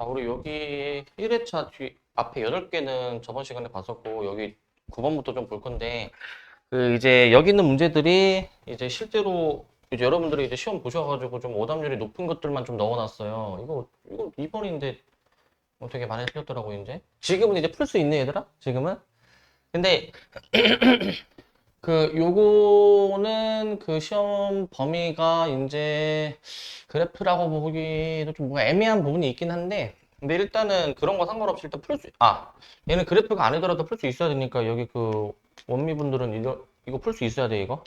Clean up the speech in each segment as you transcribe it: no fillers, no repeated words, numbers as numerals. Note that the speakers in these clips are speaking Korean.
자, 우리 여기 1회차 뒤, 앞에 8개는 저번 시간에 봤었고, 여기 9번부터 좀 볼 건데, 이제 여기 있는 문제들이 이제 실제로 이제 여러분들이 이제 시험 보셔가지고 좀 오답률이 높은 것들만 좀 넣어놨어요. 이거 2번인데 되게 많이 틀렸더라고요, 이제. 지금은 이제 풀 수 있네, 얘들아? 지금은? 근데, 요거는 그 시험 범위가 이제 그래프라고 보기도 좀 뭔가 애매한 부분이 있긴 한데, 근데 일단은 그런 거 상관없이 일단 얘는 그래프가 아니더라도 풀 수 있어야 되니까 여기 그 원미분들은 이거 풀 수 있어야 돼, 이거.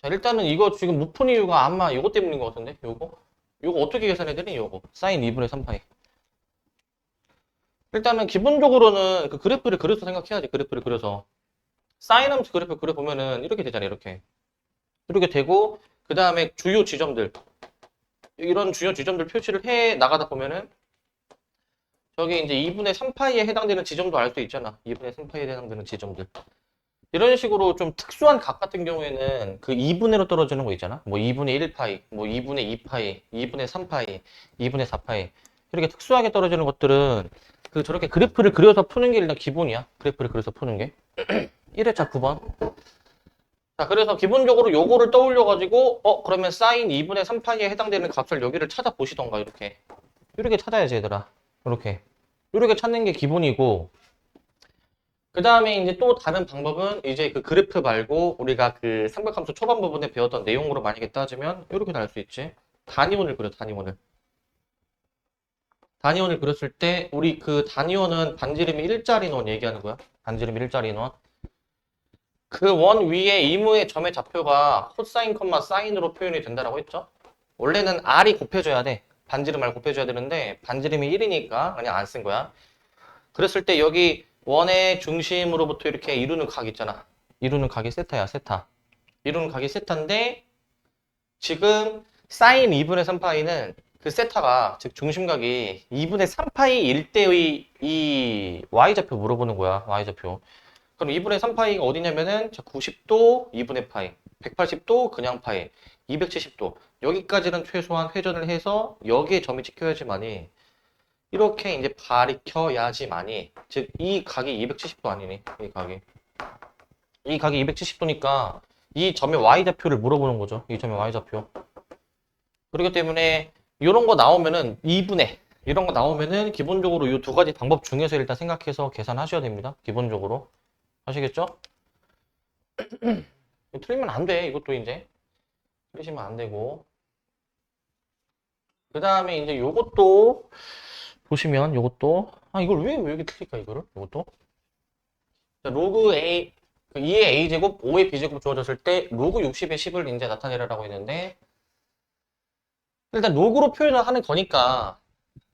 자, 일단은 이거 지금 못 푼 이유가 아마 이거 때문인 것 같은데, 요거 어떻게 계산해야 되니, 요거. 사인 2분의 3파이. 일단은 기본적으로는 그 그래프를 그려서 생각해야지, 그래프를 그려서. 사인하면서 그래프 그려보면은 이렇게 되잖아, 이렇게. 이렇게 되고, 그 다음에 주요 지점들. 이런 주요 지점들 표시를 해 나가다 보면은, 저기 이제 2분의 3파이에 해당되는 지점도 알 수 있잖아. 2분의 3파이에 해당되는 지점들. 이런 식으로 좀 특수한 각 같은 경우에는 그 2분의로 떨어지는 거 있잖아. 뭐 2분의 1파이, 뭐 2분의 2파이, 2분의 3파이, 2분의 4파이. 이렇게 특수하게 떨어지는 것들은 저렇게 그래프를 그려서 푸는 게 일단 기본이야. 그래프를 그려서 푸는 게. 1회차 9번. 자, 그래서 기본적으로 요거를 떠올려가지고, 그러면 사인 2분의 3파이에 해당되는 값을 여기를 찾아보시던가, 이렇게. 이렇게 찾아야지, 얘들아. 이렇게. 이렇게 찾는 게 기본이고, 그 다음에 이제 또 다른 방법은 이제 그 그래프 말고 우리가 그 삼각함수 초반 부분에 배웠던 내용으로 만약에 따지면 이렇게 날 수 있지. 단위원을 그려, 단위원을. 단위원을 그렸을 때 우리 그 단위원은 반지름이 일자리 원 얘기하는 거야. 반지름이 일자리 원. 그 원 위에 이무의 점의 좌표가 코사인, 사인으로 표현이 된다라고 했죠. 원래는 R이 곱해줘야 돼. 반지름 R 곱해줘야 되는데 반지름이 1이니까 그냥 안 쓴 거야. 그랬을 때 여기 원의 중심으로부터 이렇게 이루는 각 있잖아. 이루는 각이 세타야, 세타. 이루는 각이 세타인데 지금 사인 2분의 3파이는 그 세타가 즉 중심각이 2분의 3파이일 때의 이 y좌표 물어보는 거야. y좌표. 그럼 2분의 3파이가 어디냐면은 90도 2분의 파이, 180도 그냥 파이, 270도 여기까지는 최소한 회전을 해서 여기에 점이 찍혀야지만이 이렇게 이제 가리켜야지만이 즉 이 각이 270도 아니니 이 각이 270도니까 이 점의 y좌표를 물어보는 거죠. 이 점의 y좌표. 그렇기 때문에 이런 거 나오면은 2분의 이런 거 나오면은 기본적으로 이 두 가지 방법 중에서 일단 생각해서 계산하셔야 됩니다. 기본적으로. 아시겠죠? 틀리면 안 돼. 이것도 이제 틀리시면 안 되고. 그 다음에 이제 요것도 보시면 요것도 이걸 왜 이렇게 틀릴까 이거를? 요것도 자, 로그 A 2의 A제곱 5의 B제곱 주어졌을 때 로그 60의 10을 이제 나타내라라고 했는데 일단 로그로 표현을 하는 거니까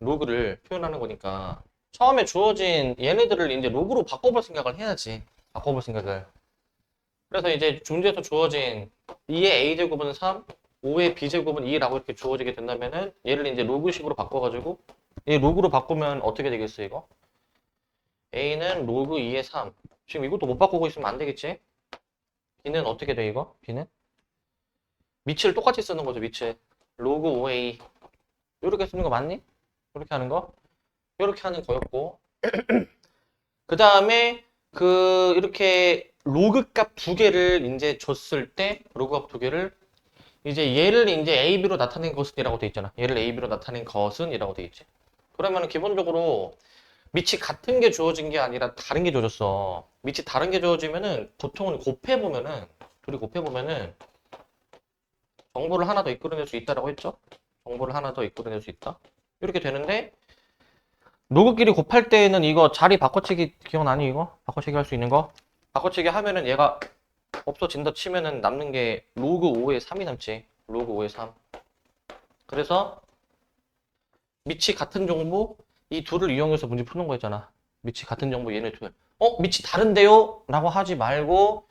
로그를 표현하는 거니까 처음에 주어진 얘네들을 이제 로그로 바꿔볼 생각을 해야지. 바꿔볼 생각을. 그래서 이제 중재에서 주어진 2의 A제곱은 3, 5의 B제곱은 2라고 이렇게 주어지게 된다면은 얘를 이제 로그식으로 바꿔가지고 이 로그로 바꾸면 어떻게 되겠어 이거? A는 로그 2의 3. 지금 이것도 못 바꾸고 있으면 안 되겠지? B는 어떻게 돼 이거? B는? 밑을 똑같이 쓰는 거죠 밑을. 로그 5A. 이렇게 쓰는 거 맞니? 이렇게 하는 거? 이렇게 하는 거였고 그 다음에 이렇게 로그 값 두 개를 이제 줬을 때 로그 값 두 개를 이제 얘를 이제 AB로 나타낸 것은 이라고 돼 있잖아. 얘를 AB로 나타낸 것은 이라고 돼 있지. 그러면 기본적으로 밑이 같은 게 주어진 게 아니라 다른 게 주어졌어. 밑이 다른 게 주어지면은 보통은 곱해보면은 둘이 곱해보면은 정보를 하나 더 이끌어낼 수 있다라고 했죠. 정보를 하나 더 이끌어낼 수 있다. 이렇게 되는데 로그끼리 곱할 때는 이거 자리 바꿔치기 기억나니 이거? 바꿔치기 할 수 있는 거? 바꿔치기 하면은 얘가 없어진다 치면은 남는 게 로그 5의 3이 남지. 로그 5의 3. 그래서 밑이 같은 정보 이 둘을 이용해서 문제 푸는 거였잖아. 밑이 같은 정보 얘네 둘. 밑이 다른데요? 라고 하지 말고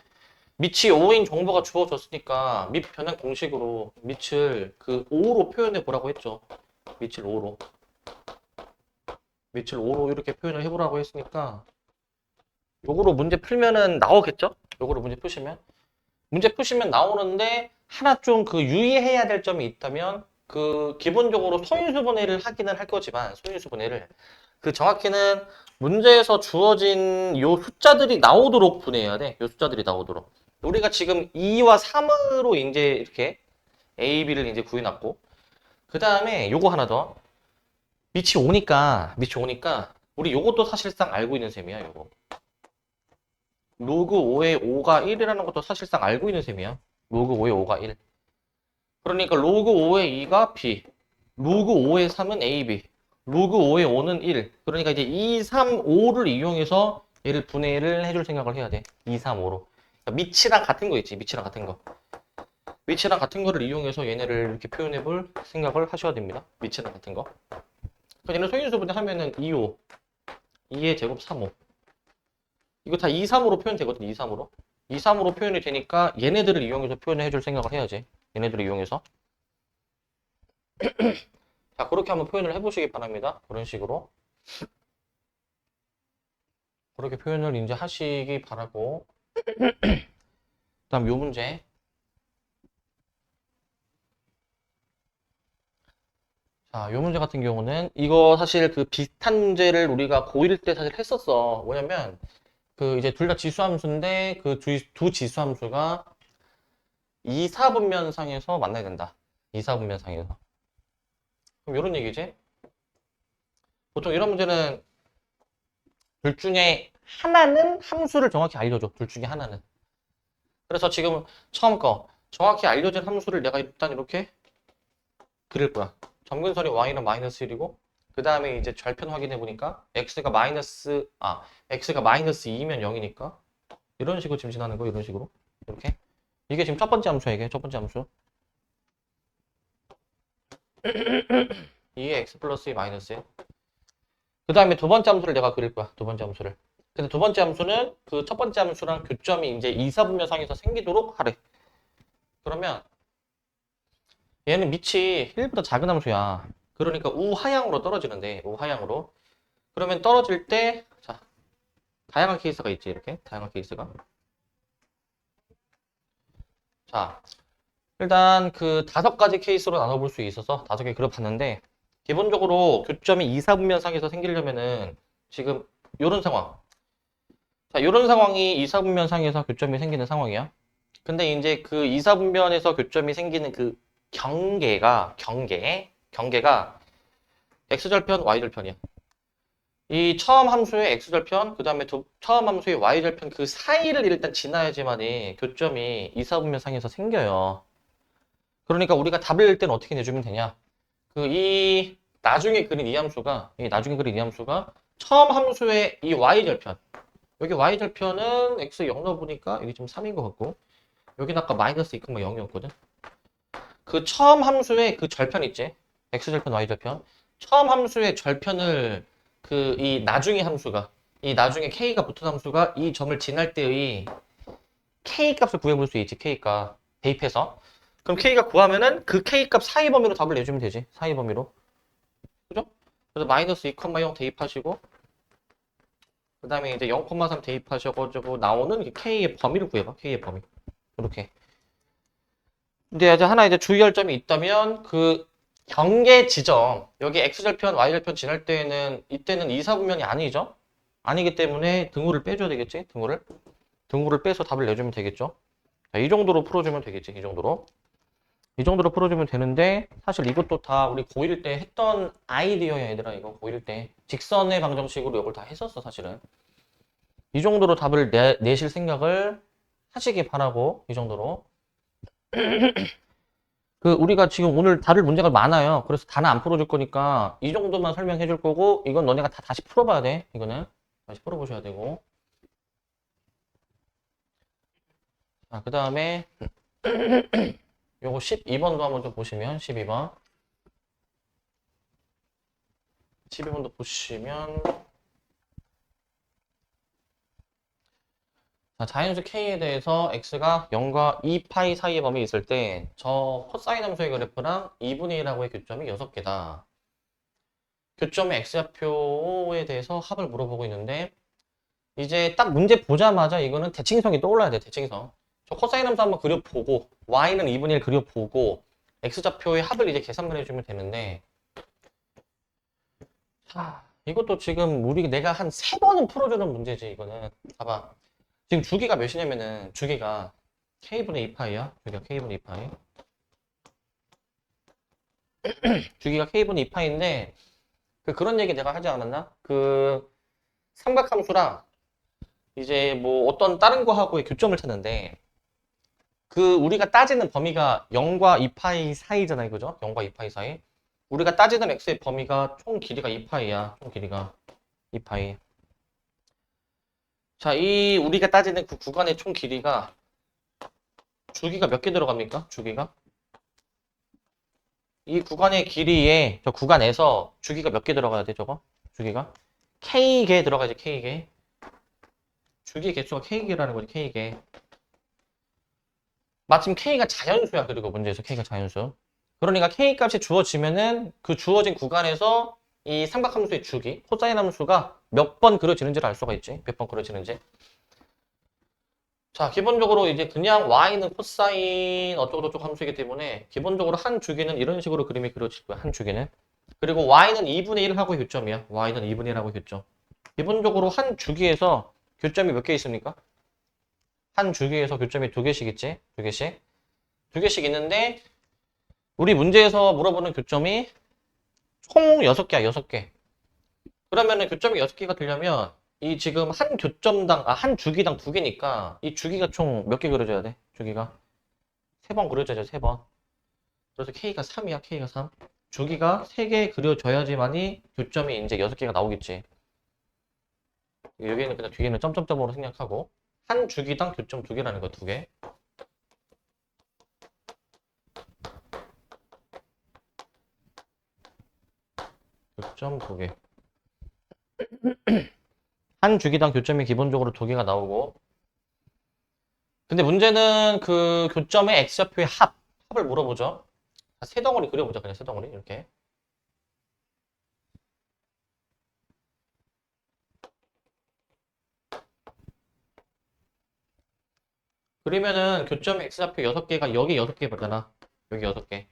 밑이 5인 정보가 주어졌으니까 밑 변환 공식으로 밑을 그 5로 표현해 보라고 했죠. 밑을 5로. 밑을 5로 이렇게 표현을 해보라고 했으니까 요거로 문제 풀면은 나오겠죠? 요거로 문제 푸시면. 문제 푸시면 나오는데 하나 좀 유의해야 될 점이 있다면 그 기본적으로 소인수분해를 하기는 할 거지만 소인수분해를 그 정확히는 문제에서 주어진 요 숫자들이 나오도록 분해해야 돼. 요 숫자들이 나오도록. 우리가 지금 2와 3으로 이제 이렇게 A, B를 이제 구해놨고 그 다음에 요거 하나 더 밑이 오니까 우리 요것도 사실상 알고 있는 셈이야. 요거 로그 5의 5가 1이라는 것도 사실상 알고 있는 셈이야. 로그 5의 5가 1. 그러니까 로그 5의 2가 B, 로그 5의 3은 AB, 로그 5의 5는 1. 그러니까 이제 2, 3, 5를 이용해서 얘를 분해를 해줄 생각을 해야 돼. 2, 3, 5로. 그러니까 밑이랑 같은 거 있지. 밑이랑 같은 거. 밑이랑 같은 거를 이용해서 얘네를 이렇게 표현해 볼 생각을 하셔야 됩니다. 밑이랑 같은 거. 그러니까 얘는 소인수분해 하면은 2, 5, 2의 제곱 3, 5. 이거 다 2, 3으로 표현되거든. 2, 3으로. 2, 3으로 표현이 되니까 얘네들을 이용해서 표현을 해줄 생각을 해야지. 얘네들을 이용해서. 자, 그렇게 한번 표현을 해보시기 바랍니다. 그런 식으로. 그렇게 표현을 이제 하시기 바라고. 그 다음 요 문제. 자, 요 문제 같은 경우는 이거 사실 그 비슷한 문제를 우리가 고1 때 사실 했었어. 뭐냐면 그 이제 둘 다 지수함수인데 그 두 지수함수가 2, 4분면상에서 만나야 된다. 2, 4분면상에서. 그럼 이런 얘기지. 보통 이런 문제는 둘 중에 하나는 함수를 정확히 알려줘. 둘 중에 하나는. 그래서 지금 처음 거 정확히 알려진 함수를 내가 일단 이렇게 그릴 거야. 점근선이 y는 마이너스 1이고 그 다음에 이제 절편 확인해 보니까 x가 마이너스 2면 0이니까 이런 식으로 지금 지나는 거 이런 식으로 이렇게 이게 지금 첫 번째 함수야. 이게 첫 번째 함수 2의 x 플러스 2 마이너스 1. 그 다음에 두 번째 함수를 내가 그릴 거야. 두 번째 함수를. 근데 두 번째 함수는 그 첫 번째 함수랑 교점이 이제 2, 4분면상에서 생기도록 하래. 그러면 얘는 밑이 1보다 작은 함수야. 그러니까 우하향으로 떨어지는데 우하향으로. 그러면 떨어질 때 자, 다양한 케이스가 있지. 이렇게 다양한 케이스가. 자, 일단 그 5가지 케이스로 나눠볼 수 있어서 5개 그려봤는데 기본적으로 교점이 2, 4분면상에서 생기려면은 지금 요런 상황. 자, 요런 상황이 2, 4분면상에서 교점이 생기는 상황이야. 근데 이제 그 2, 4분면에서 교점이 생기는 그 경계가 x절편, y절편이야. 이 처음 함수의 x절편, 그 다음에 처음 함수의 y절편 그 사이를 일단 지나야지만이 교점이 2, 4분면상에서 생겨요. 그러니까 우리가 답을 낼 때는 어떻게 내주면 되냐? 나중에 그린 이 함수가 처음 함수의 이 y절편. 여기 y절편은 x 0 넣어보니까 여기 지금 3인 것 같고 여기는 아까 마이너스 2,0이었거든. 그 처음 함수의 그 절편 있지? x절편, y절편. 처음 함수의 절편을 이 나중에 k가 붙은 함수가 이 점을 지날 때의 k 값을 구해볼 수 있지, k 값. 대입해서. 그럼 k가 구하면은 그 k 값 사이 범위로 답을 내주면 되지, 사이 범위로. 그죠? 그래서 마이너스 2,0 대입하시고, 그 다음에 이제 0,3 대입하셔가지고 나오는 k의 범위를 구해봐, k의 범위. 이렇게. 근데 이제 하나 주의할 점이 있다면 그 경계 지점 여기 x절편 y절편 지날 때에는 이때는 2, 4분면이 아니죠. 아니기 때문에 등호를 빼줘야 되겠지. 등호를 빼서 답을 내주면 되겠죠. 자, 이 정도로 풀어주면 되겠지. 이 정도로 풀어주면 되는데 사실 이것도 다 우리 고1 때 했던 아이디어야. 얘들아, 이거 고1 때 직선의 방정식으로 이걸 다 했었어. 사실은 이 정도로 답을 내실 생각을 하시기 바라고. 이 정도로 우리가 지금 오늘 다룰 문제가 많아요. 그래서 다는 안 풀어줄 거니까 이 정도만 설명해 줄 거고 이건 너네가 다 다시 풀어봐야 돼. 이거는 다시 풀어보셔야 되고. 자, 그 다음에 요거 12번도 한번 좀 보시면 12번도 보시면 자, 자연수 K에 대해서 X가 0과 2파이 사이의 범위 있을 때 저 코사인 함수의 그래프랑 2분의 1하고의 교점이 6개다. 교점의 X좌표에 대해서 합을 물어보고 있는데 이제 딱 문제 보자마자 이거는 대칭성이 떠올라야 돼. 대칭성. 저 코사인 함수 한번 그려보고 Y는 2분의 1 그려보고 x좌표의 합을 이제 계산만 해주면 되는데, 자, 이것도 지금 내가 한 3번은 풀어주는 문제지, 이거는. 봐봐. 지금 주기가 몇이냐면은, 주기가 k분의 2파이야. 주기가 k분의 2파이. 주기가 k분의 2파이인데, 그런 얘기 내가 하지 않았나? 삼각함수랑, 이제 뭐 어떤 다른 거하고의 교점을 찾는데, 우리가 따지는 범위가 0과 2파이 사이잖아요. 그죠? 0과 2파이 사이. 우리가 따지는 x의 범위가 총 길이가 2파이야. 총 길이가 2파이. 자, 우리가 따지는 그 구간의 총 길이가 주기가 몇 개 들어갑니까? 주기가? 이 구간의 길이에 저 구간에서 주기가 몇 개 들어가야 돼, 저거? 주기가? K개 들어가야지, K개. 주기 개수가 K개라는 거지, K개. 마침 K가 자연수야. 그리고 문제에서 K가 자연수. 그러니까 K 값이 주어지면은 그 주어진 구간에서 이 삼각함수의 주기, 코사인 함수가 몇 번 그려지는지를 알 수가 있지. 몇 번 그려지는지. 자, 기본적으로 이제 그냥 y는 코사인 어쩌고저쩌고 함수이기 때문에 기본적으로 한 주기는 이런 식으로 그림이 그려질 거야. 한 주기는. 그리고 y는 2분의 1하고 교점이야. y는 2분의 1하고 교점. 기본적으로 한 주기에서 교점이 몇 개 있습니까? 한 주기에서 교점이 2개씩 있지? 2개씩. 2개씩 있는데 우리 문제에서 물어보는 교점이 총 6개야. 6개. 그러면은 교점이 6개가 되려면 이 지금 한 교점당, 한 주기당 2개니까 이 주기가 총 몇 개 그려져야 돼? 주기가 3번 그려져야죠. 3번. 그래서 K가 3이야. K가 3. 주기가 3개 그려져야지만이 교점이 이제 6개가 나오겠지. 여기는 그냥 뒤에는 점점점으로 생략하고 한 주기당 교점 2개라는 거 2개. 교점 2개. 한 주기당 교점이 기본적으로 2개가 나오고 근데 문제는 그 교점의 x좌표의 합을 물어보죠. 세 덩어리 그려보자. 그냥 세 덩어리 이렇게. 그러면은 교점의 x좌표 6개가 여기 6개 보잖아. 여기 6개.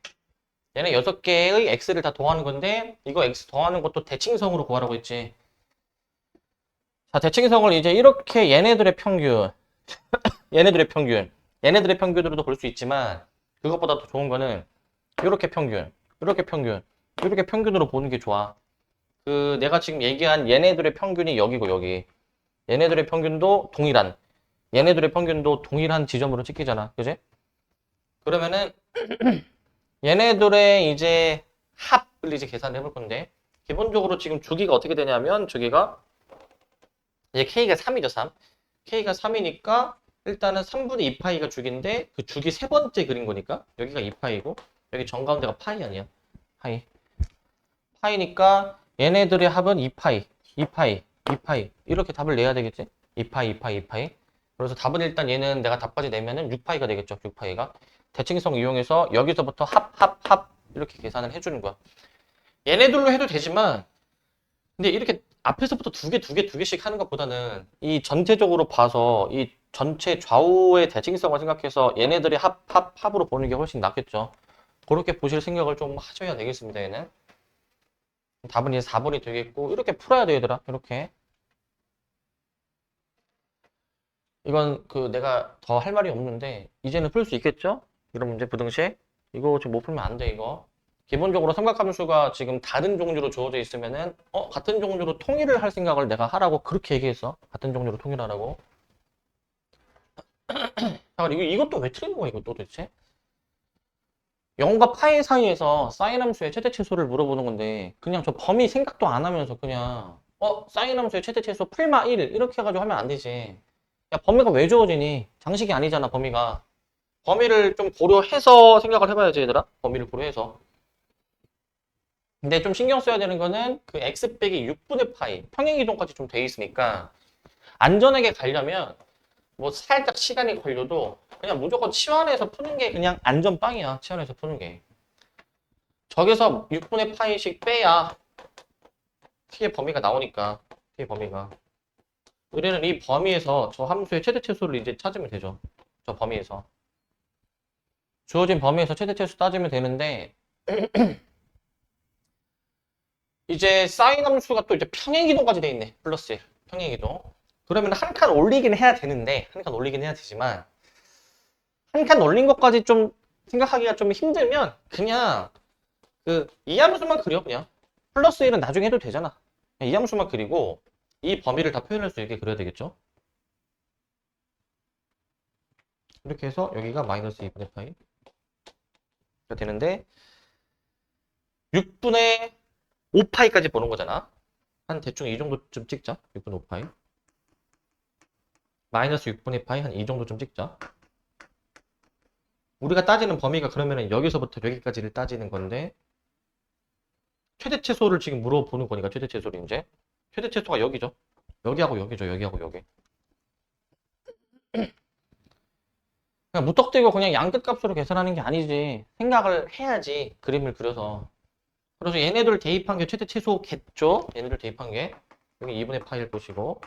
얘네 6개의 x를 다 더하는 건데 이거 x 더하는 것도 대칭성으로 구하라고 했지. 자, 대칭성을 이제 이렇게 얘네들의 평균 얘네들의 평균으로도 볼 수 있지만 그것보다 더 좋은 거는 이렇게 평균, 이렇게 평균, 이렇게 평균으로 보는 게 좋아. 내가 지금 얘기한 얘네들의 평균이 여기고 여기. 얘네들의 평균도 동일한 지점으로 찍히잖아. 그지? 그러면은 얘네들의 이제 합을 이제 계산을 해볼 건데 기본적으로 지금 주기가 어떻게 되냐면 주기가 이제 K가 3이죠, 3. K가 3이니까 일단은 3분의 2파이가 주기인데 그 주기 세 번째 그린 거니까 여기가 2파이고 여기 정가운데가 파이 아니야. 파이니까 얘네들의 합은 2파이 이렇게 답을 내야 되겠지. 2파이. 그래서 답은 일단 얘는 내가 답까지 내면은 6파이가 되겠죠. 6파이가. 대칭성 이용해서 여기서부터 합 이렇게 계산을 해주는 거야. 얘네들로 해도 되지만 근데 이렇게 앞에서부터 두 개씩 하는 것보다는 이 전체적으로 봐서 이 전체 좌우의 대칭성을 생각해서 얘네들의 합으로 보는 게 훨씬 낫겠죠. 그렇게 보실 생각을 좀 하셔야 되겠습니다. 얘는. 답은 이제 4번이 되겠고 이렇게 풀어야 돼요, 얘들아. 이렇게. 이건 내가 더 할 말이 없는데 이제는 풀 수 있겠죠? 이런 문제 부등식. 이거 지금 못 풀면 안 돼, 이거. 기본적으로 삼각함수가 지금 다른 종류로 주어져 있으면은 같은 종류로 통일을 할 생각을 내가 하라고 그렇게 얘기했어. 같은 종류로 통일하라고. 잠깐 이것도 왜 틀린 거야, 이것도 도대체? 0과 파이 사이에서 사인 함수의 최대 최소를 물어보는 건데 그냥 저 범위 생각도 안 하면서 그냥 사인 함수의 최대 최소 풀마 1 이렇게 해가지고 하면 안 되지. 야, 범위가 왜 주어지니? 장식이 아니잖아, 범위가. 범위를 좀 고려해서 생각을 해봐야지, 얘들아. 범위를 고려해서. 근데 좀 신경 써야 되는 거는 그 x 빼기 6분의 파이 평행이동까지 좀 돼 있으니까 안전하게 가려면 뭐 살짝 시간이 걸려도 그냥 무조건 치환해서 푸는 게 그냥 안전빵이야. 치환해서 푸는 게. 저기서 6분의 파이씩 빼야 t의 범위가 나오니까. t의 범위가. 우리는 이 범위에서 저 함수의 최대 최소를 이제 찾으면 되죠. 저 범위에서. 주어진 범위에서 최대 최소 따지면 되는데 이제 사인 함수가 또 이제 평행이동까지 돼 있네. 플러스 1. 평행이동. 그러면 한 칸 올리긴 해야 되는데 한 칸 올리긴 해야 되지만 한 칸 올린 것까지 좀 생각하기가 좀 힘들면 그냥 그 이 함수만 그려 그냥. 플러스 1은 나중에 해도 되잖아. 이 함수만 그리고 이 범위를 다 표현할 수 있게 그려야 되겠죠. 이렇게 해서 여기가 마이너스 2분의 파이가 되는데 6분의 5파이까지 보는 거잖아. 한 대충 이 정도쯤 찍자. 6분의 5파이. 마이너스 6분의 파이 한 이 정도쯤 찍자. 우리가 따지는 범위가 그러면은 여기서부터 여기까지를 따지는 건데 최대 최소를 지금 물어보는 거니까 최대 최소를 이제 최대 최소가 여기죠. 여기하고 여기죠. 여기하고 여기. 그냥 무턱대고 그냥 양끝 값으로 계산하는 게 아니지. 생각을 해야지. 그림을 그려서. 그래서 얘네들 대입한 게 최대 최소겠죠? 얘네들 대입한 게 여기 2분의 파이를 보시고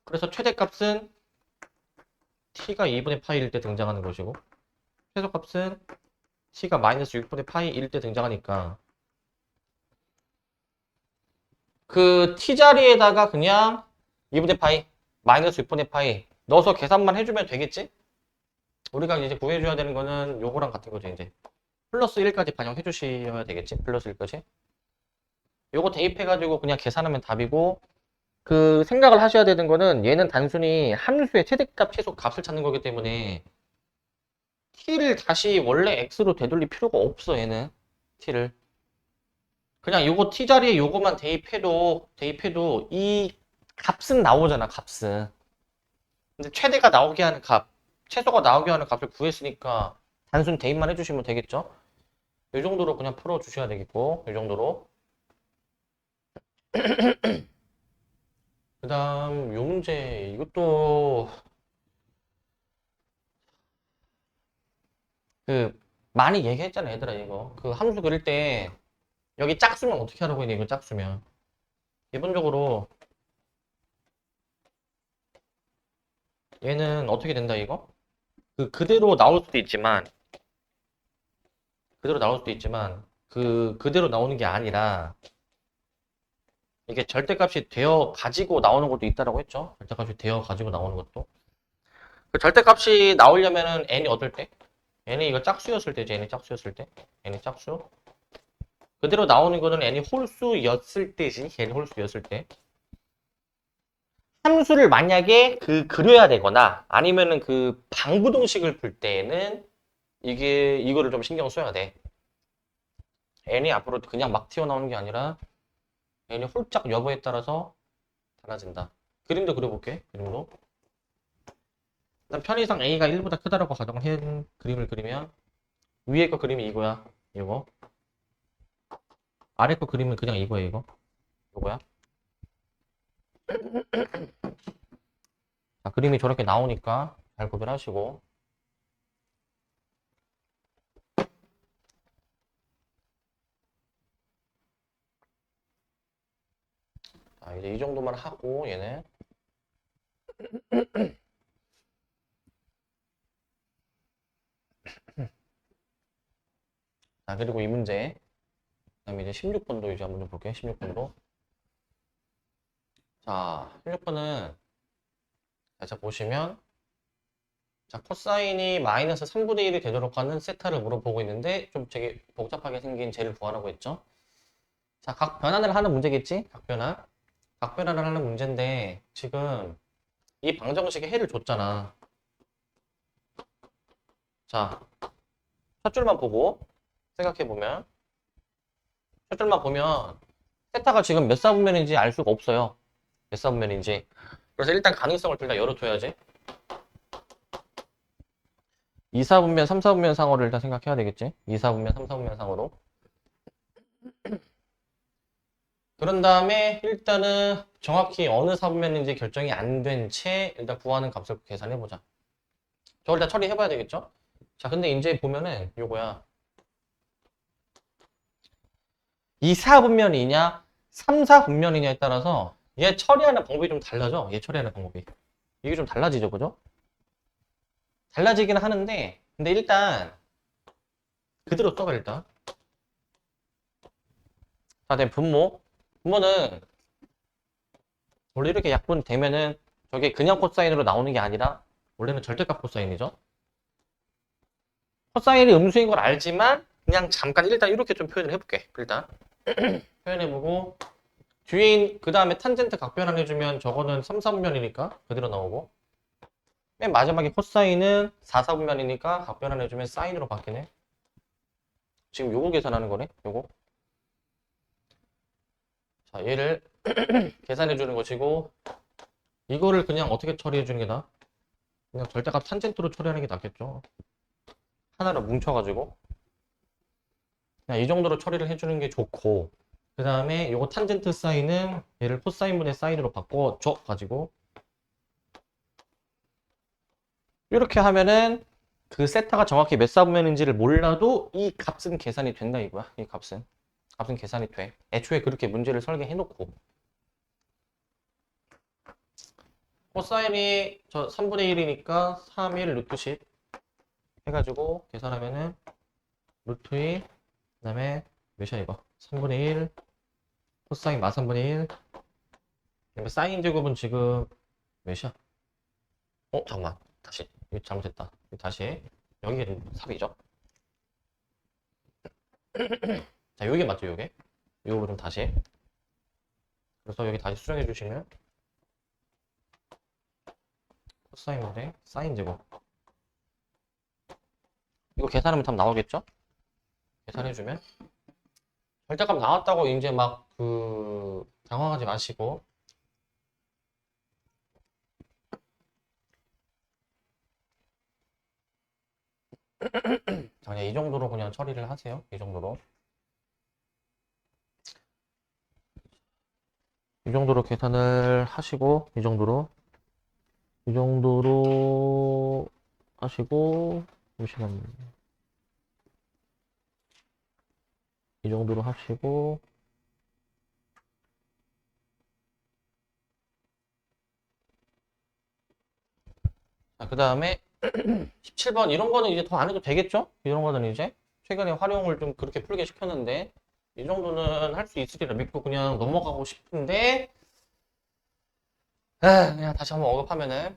그래서 최대값은 t가 2분의 파이일 때 등장하는 것이고 최소값은 t가 마이너스 6분의 파이일 때 등장하니까 그 t자리에다가 그냥 2분의 파이 마이너스 6분의 파이 넣어서 계산만 해주면 되겠지? 우리가 이제 구해줘야 되는 거는 요거랑 같은 거죠 이제 플러스 1까지 반영해 주셔야 되겠지? 플러스 1까지 요거 대입해가지고 그냥 계산하면 답이고 그 생각을 하셔야 되는 거는 얘는 단순히 함수의 최대값 최소 값을 찾는 거기 때문에 t를 다시 원래 x로 되돌릴 필요가 없어 얘는 t를 그냥 요거 t자리에 요거만 대입해도 이 값은 나오잖아 값은 근데 최대가 나오게 하는 값 최소가 나오게 하는 값을 구했으니까 단순 대입만 해주시면 되겠죠 이 정도로 그냥 풀어주셔야 되겠고 이 정도로 그 다음 요 문제 이것도 그 많이 얘기했잖아 얘들아 이거 그 함수 그릴 때 여기 짝수면 어떻게 하라고 했니 이거 짝수면 기본적으로 얘는 어떻게 된다 이거 그대로 나올 수도 있지만 그대로 나오는 게 아니라 이게 절대값이 되어 가지고 나오는 것도 있다라고 했죠 절대값이 되어 가지고 나오는 것도 그 절대값이 나오려면은 n이 어떨 때 n이 이거 짝수였을 때지 n이 짝수였을 때 n이 짝수 그대로 나오는 거는 n이 홀수였을 때지 n이 홀수였을 때 함수를 만약에 그려야 되거나 아니면은 그 방부동식을 풀 때는 이거를 좀 신경 써야 돼 n이 앞으로 그냥 막 튀어나오는 게 아니라 n이 홀짝 여부에 따라서 달라진다 그림도 그려볼게 그림도 일단 편의상 a가 1보다 크다라고 가정을 한 그림을 그리면 위에 거 그림이 이거야 이거 아래 거 그림은 그냥 이거야 이거야 자, 그림이 저렇게 나오니까 잘 구별하시고 자, 이제 이 정도만 하고 얘는 자 그리고 이 문제 그 다음에 이제 16번도 이제 한번 좀 볼게요 16번도 자 16번은 자 보시면 자 코사인이 마이너스 3분의 1이 되도록 하는 세타를 물어보고 있는데 좀 되게 복잡하게 생긴 쟤를 구하라고 했죠 자 각 변환을 하는 문제겠지 각 변환을 하는 문제인데 지금 이 방정식에 해를 줬잖아 자 첫 줄만 보고 생각해보면 첫 줄만 보면 세타가 지금 몇 사분면인지 알 수가 없어요 몇 사분면인지 그래서 일단 가능성을 둘 다 열어둬야지 2사분면, 3사분면 상어를 일단 생각해야 되겠지 2사분면, 3사분면 상어로 그런 다음에 일단은 정확히 어느 사분면인지 결정이 안 된 채 일단 구하는 값을 계산해보자 저걸 다 처리해봐야 되겠죠 자 근데 이제 보면은 요거야 2사분면이냐 3사분면이냐에 따라서 얘 처리하는 방법이 좀 달라져 얘 처리하는 방법이 이게 좀 달라지죠 그죠 달라지긴 하는데 근데 일단 그대로 써봐 일단. 자, 내 분모는 원래 이렇게 약분 되면은 저게 그냥 코사인으로 나오는 게 아니라 원래는 절대값 코사인이죠. 코사인이 음수인 걸 알지만 그냥 잠깐 일단 이렇게 좀 표현을 해볼게. 일단 표현해보고 뒤에 그 다음에 탄젠트 각변환 해주면 저거는 3, 4분면이니까 그대로 나오고 맨 마지막에 코사인은 4, 4분면이니까 각변환 해주면 사인으로 바뀌네. 지금 요거 계산하는 거네. 요거. 자, 얘를 계산해 주는 것이고 이거를 그냥 어떻게 처리해 주는 게 나아? 그냥 절대값 탄젠트로 처리하는 게 낫겠죠. 하나로 뭉쳐가지고 그냥 이 정도로 처리를 해주는 게 좋고 그 다음에 요거 탄젠트 사인은 얘를 코사인분의 사인으로 바꿔줘 가지고 이렇게 하면은 그 세타가 정확히 몇 사분면인지를 몰라도 이 값은 계산이 된다 이거야. 이 값은 계산이 돼. 애초에 그렇게 문제를 설계해놓고 코사인이 저 3분의 1이니까 3, 1, 루트 10 해가지고 계산하면은 루트 2 그 다음에 몇이야 이거 3분의 1 코사인 마 3분의 1 그다음에 사인 제곱은 지금 몇이야? 잠깐만 다시 이거 잘못했다. 다시 여기는 3이죠. 자 요게 맞죠 요게? 요거 좀 다시 그래서 여기 다시 수정해 주시면 코사인분의 사인 제곱 이거 계산하면 답 나오겠죠? 계산해주면 절대값 나왔다고 이제 막 당황하지 마시고 그냥 이 정도로 그냥 처리를 하세요. 이 정도로 계산을 하시고 이 정도로 하시고 잠시만요. 이 정도로 하시고 그 다음에 17번 이런 거는 이제 더 안 해도 되겠죠? 이런 거는 이제 최근에 활용을 좀 그렇게 풀게 시켰는데 이 정도는 할 수 있으리라 믿고 그냥 넘어가고 싶은데 그냥 다시 한번 언급하면은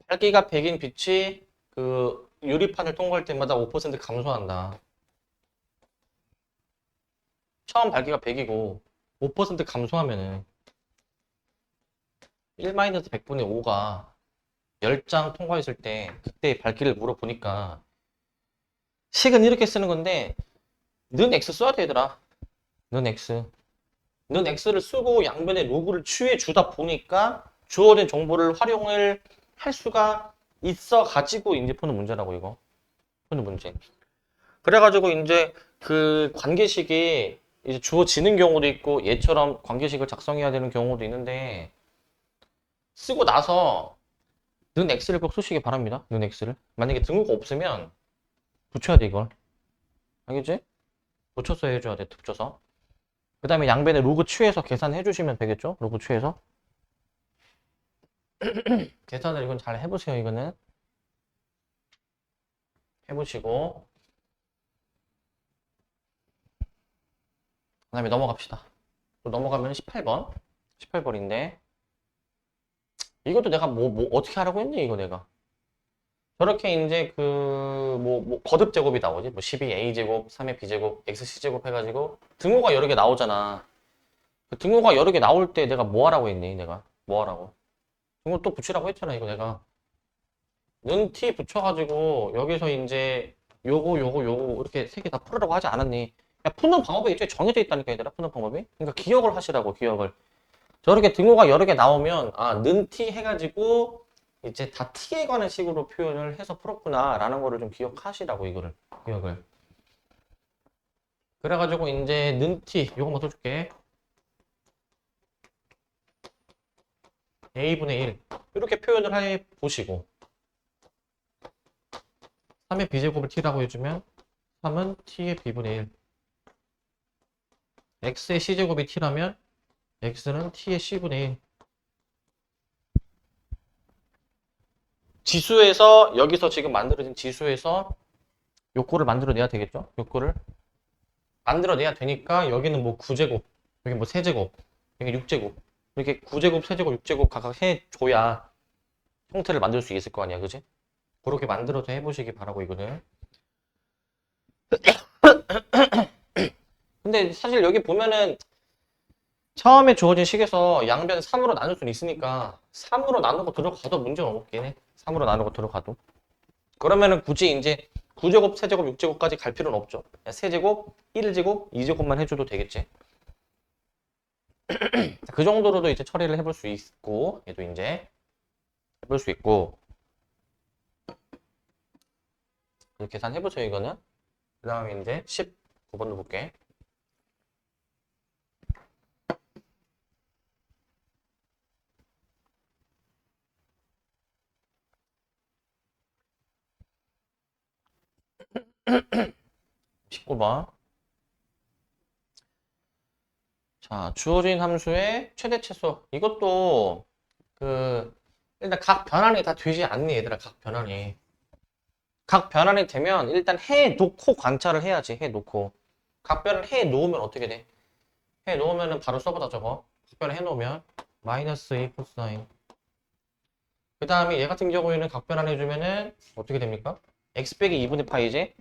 밝기가 100인 빛이 그 유리판을 통과할 때마다 5% 감소한다. 처음 밝기가 100이고 5% 감소하면은 1-100분의 5가 10장 통과했을 때 그때 밝기를 물어보니까 식은 이렇게 쓰는 건데 는 x 써야 되더라. 는 x. 는 x를 쓰고 양변에 로그를 취해 주다 보니까 주어진 정보를 활용을 할 수가 있어 가지고 이제 푸는 문제라고 이거. 푸는 문제. 그래가지고 이제 그 관계식이 이제 주어지는 경우도 있고 얘처럼 관계식을 작성해야 되는 경우도 있는데 쓰고 나서 는 x를 꼭 쓰시기 바랍니다. 는 x를. 만약에 등호가 없으면 붙여야 돼 이걸. 알겠지? 붙여서 해줘야 돼. 붙여서. 그 다음에 양변에 로그 취해서 계산해 주시면 되겠죠? 로그 취해서. 계산을 이건 잘 해보세요. 이거는. 해보시고 그 다음에 넘어갑시다. 또 넘어가면 18번. 18번인데 이것도 내가 뭐 어떻게 하라고 했니 이거 내가. 저렇게 이제 거듭 제곱이 나오지. 뭐 12a 제곱, 3의 b 제곱, xc 제곱 해가지고 등호가 여러 개 나오잖아. 그 등호가 여러 개 나올 때 내가 뭐 하라고 했니 내가. 뭐 하라고. 등호 또 붙이라고 했잖아 이거 내가. 는 t 붙여가지고 여기서 이제 요거 이렇게 세 개 다 풀으라고 하지 않았니? 야, 푸는 방법이 애초에 정해져 있다니까 얘들아. 푸는 방법이. 그러니까 기억을 하시라고 기억을. 저렇게 등호가 여러 개 나오면 는 t 해가지고 이제 다 t에 관한 식으로 표현을 해서 풀었구나 라는 거를 좀 기억하시라고 이거를. 기억을. 그래가지고 이제 는 t 요거만 써줄게. a분의 1 이렇게 표현을 해 보시고 3의 b제곱을 t라고 해주면 3은 t의 b분의 1 x의 c제곱이 t라면 x는 t의 c분의 1 지수에서 여기서 지금 만들어진 지수에서 요거를 만들어내야 되겠죠? 요거를 만들어내야 되니까 여기는 뭐 9제곱, 여기 뭐 3제곱, 여기 6제곱 이렇게 9제곱, 3제곱, 6제곱 각각 해줘야 형태를 만들 수 있을 거 아니야, 그지? 그렇게 만들어서 해보시기 바라고 이거는. 근데 사실 여기 보면은 처음에 주어진 식에서 양변 3으로 나눌 수는 있으니까 3으로 나누고 들어가도 문제는 없긴 해. 3으로 나누고 들어가도. 그러면은 굳이 이제 9제곱, 3제곱, 6제곱까지 갈 필요는 없죠. 3제곱, 1제곱, 2제곱만 해줘도 되겠지. 그 정도로도 이제 처리를 해볼 수 있고, 얘도 이제 해볼 수 있고. 이렇게 계산해보죠, 이거는. 그 다음에 이제 19번도 볼게. (19번) 자, 주어진 함수의 최대 최소. 이것도 일단 각 변환이 다 되지 않니, 얘들아. 각 변환이. 각 변환이 되면 일단 해놓고 관찰을 해야지. 해놓고. 각 변환 해놓으면 어떻게 돼? 해놓으면은 바로 써보자, 저거. 각 변환 해놓으면 마이너스 a 코사인. 그 다음에 얘 같은 경우에는 각 변환 해주면은 어떻게 됩니까? x 빼기 2분의 파이지?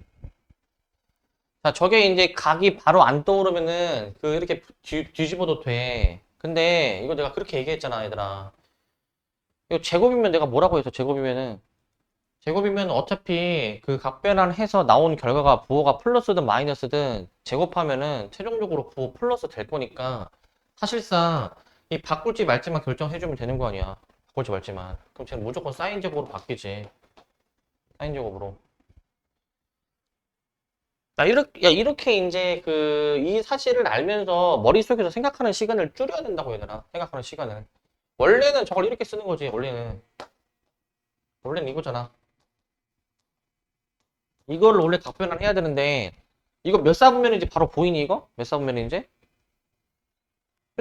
자, 저게 이제 각이 바로 안 떠오르면은 이렇게 뒤집어도 돼. 근데 이거 내가 그렇게 얘기했잖아, 얘들아. 이거 제곱이면 내가 뭐라고 해서 제곱이면 어차피 그 각변환해서 나온 결과가 부호가 플러스든 마이너스든 제곱하면은 최종적으로 부호 플러스 될 거니까 사실상 이 바꿀지 말지만 결정해주면 되는 거 아니야. 바꿀지 말지만. 그럼 쟤는 무조건 사인 제곱으로 바뀌지. 사인 제곱으로. 이렇게 이제 이 사실을 알면서 머릿속에서 생각하는 시간을 줄여야 된다고 얘들아. 생각하는 시간을. 원래는 저걸 이렇게 쓰는 거지, 원래는 이거잖아. 이거를 원래 답변을 해야 되는데, 이거 몇 사분면인지 바로 보이니, 이거? 몇 사분면인지?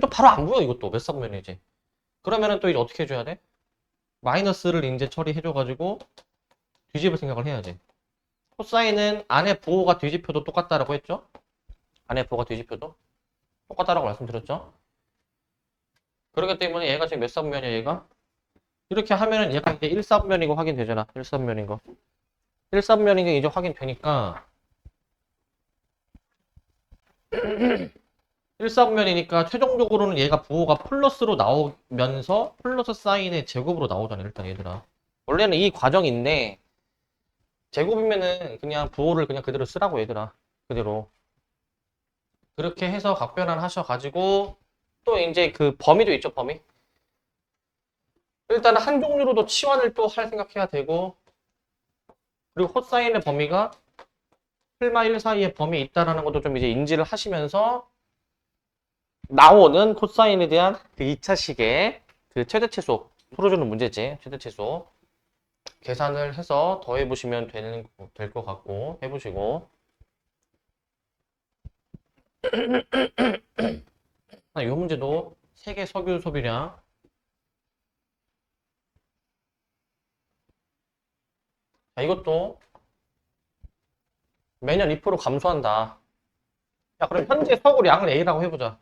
또 바로 안 보여, 이것도. 몇 사분면인지. 그러면은 또 이제 어떻게 해줘야 돼? 마이너스를 이제 처리해줘가지고, 뒤집을 생각을 해야지. 코사인은 안에 부호가 뒤집혀도 똑같다라고 했죠? 안에 부호가 뒤집혀도 똑같다라고 말씀드렸죠? 그렇기 때문에 얘가 지금 몇 사분면이야, 얘가? 이렇게 하면은 얘가 이제 1사분면인 거 확인되잖아. 1사분면인 거. 1사분면인 게 이제 확인되니까 1사분면이니까 최종적으로는 얘가 부호가 플러스로 나오면서 플러스 사인의 제곱으로 나오잖아, 일단 얘들아. 원래는 이 과정인데 제곱이면은 그냥 부호를 그냥 그대로 쓰라고, 얘들아. 그대로. 그렇게 해서 각변환 하셔가지고 또 이제 그 범위도 있죠, 범위. 일단 한 종류로도 치환을 또 할 생각해야 되고, 그리고 코사인의 범위가 1마 1 사이에 범위 있다라는 것도 좀 이제 인지를 하시면서 나오는 코사인에 대한 그 2차식의 그 최대최소 풀어주는 문제지. 최대최소 계산을 해서 더해보시면 될 것 같고, 해보시고. 이 문제도 세계 석유 소비량. 자, 이것도 매년 2% 감소한다. 야, 그럼 현재 석유량을 A라고 해보자.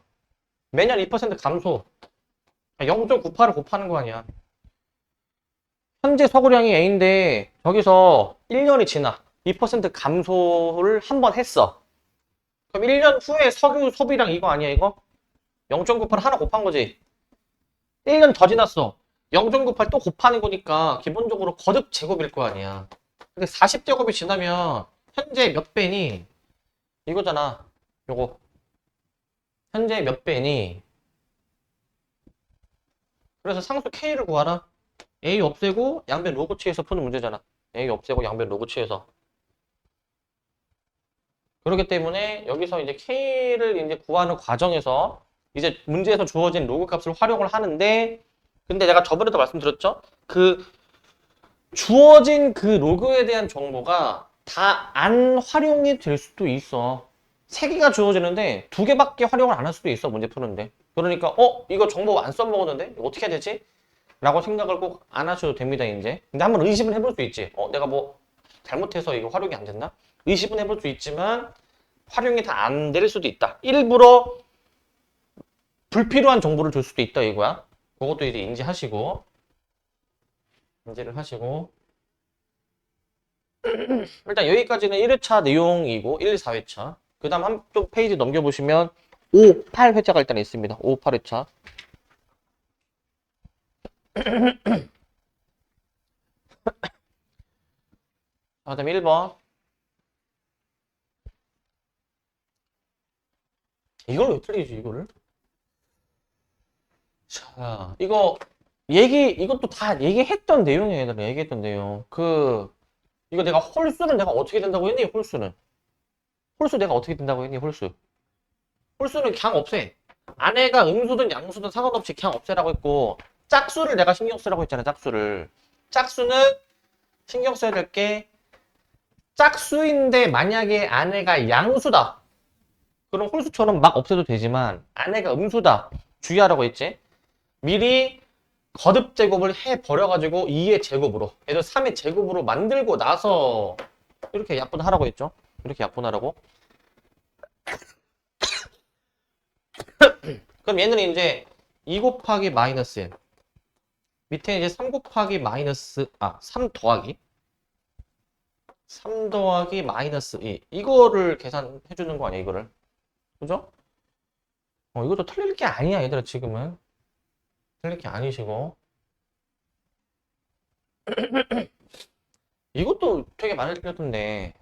매년 2% 감소. 0.98을 곱하는 거 아니야. 현재 석유량이 A인데 저기서 1년이 지나 2% 감소를 한 번 했어. 그럼 1년 후에 석유 소비량 이거 아니야, 이거? 0.98을 하나 곱한 거지. 1년 더 지났어. 0.98 또 곱하는 거니까 기본적으로 거듭 제곱일 거 아니야. 근데 40제곱이 지나면 현재 몇 배니? 이거잖아. 요거. 현재 몇 배니? 그래서 상수 K를 구하라. A 없애고 양변 로그 취해서 푸는 문제잖아. A 없애고 양변 로그 취해서. 그렇기 때문에 여기서 이제 K를 이제 구하는 과정에서 이제 문제에서 주어진 로그 값을 활용을 하는데, 근데 내가 저번에도 말씀드렸죠? 주어진 그 로그에 대한 정보가 다 안 활용이 될 수도 있어. 3개가 주어지는데 2개밖에 활용을 안 할 수도 있어, 문제 푸는데. 그러니까 이거 정보 안 써먹었는데? 이거 어떻게 해야 되지? 라고 생각을 꼭 안 하셔도 됩니다, 이제. 근데 한번 의심은 해볼 수 있지. 내가 뭐 잘못해서 이거 활용이 안 됐나? 의심은 해볼 수 있지만 활용이 다 안 될 수도 있다. 일부러 불필요한 정보를 줄 수도 있다, 이거야. 그것도 이제 인지하시고. 인지를 하시고. 일단 여기까지는 1회차 내용이고 1, 4회차. 그 다음 한쪽 페이지 넘겨보시면 5, 8회차가 일단 있습니다. 5, 8회차. 그 다음 1번. 이걸 왜 틀리지, 이거를? 자, 이것도 다 얘기했던 내용이에요, 얘들아. 얘기했던 내용. 이거 내가 홀수는 내가 어떻게 된다고 했니, 홀수는? 홀수 내가 어떻게 된다고 했니, 홀수? 홀수는 그냥 없애. 안에가 음수든 양수든 상관없이 그냥 없애라고 했고, 짝수를 내가 신경 쓰라고 했잖아, 짝수를. 짝수는 신경 써야 될 게, 짝수인데 만약에 안에가 양수다. 그럼 홀수처럼 막 없애도 되지만, 안에가 음수다. 주의하라고 했지? 미리 거듭 제곱을 해버려가지고 2의 제곱으로, 예를 3의 제곱으로 만들고 나서 이렇게 약분하라고 했죠? 이렇게 약분하라고. 그럼 얘는 이제 2 곱하기 마이너스 1. 밑에 이제 3 곱하기 마이너스, 3 더하기. 3 더하기 마이너스 2. 이거를 계산해주는 거 아니야, 이거를. 그죠? 이것도 틀릴 게 아니야, 얘들아, 지금은. 틀릴 게 아니시고. 이것도 되게 많이 틀렸던데.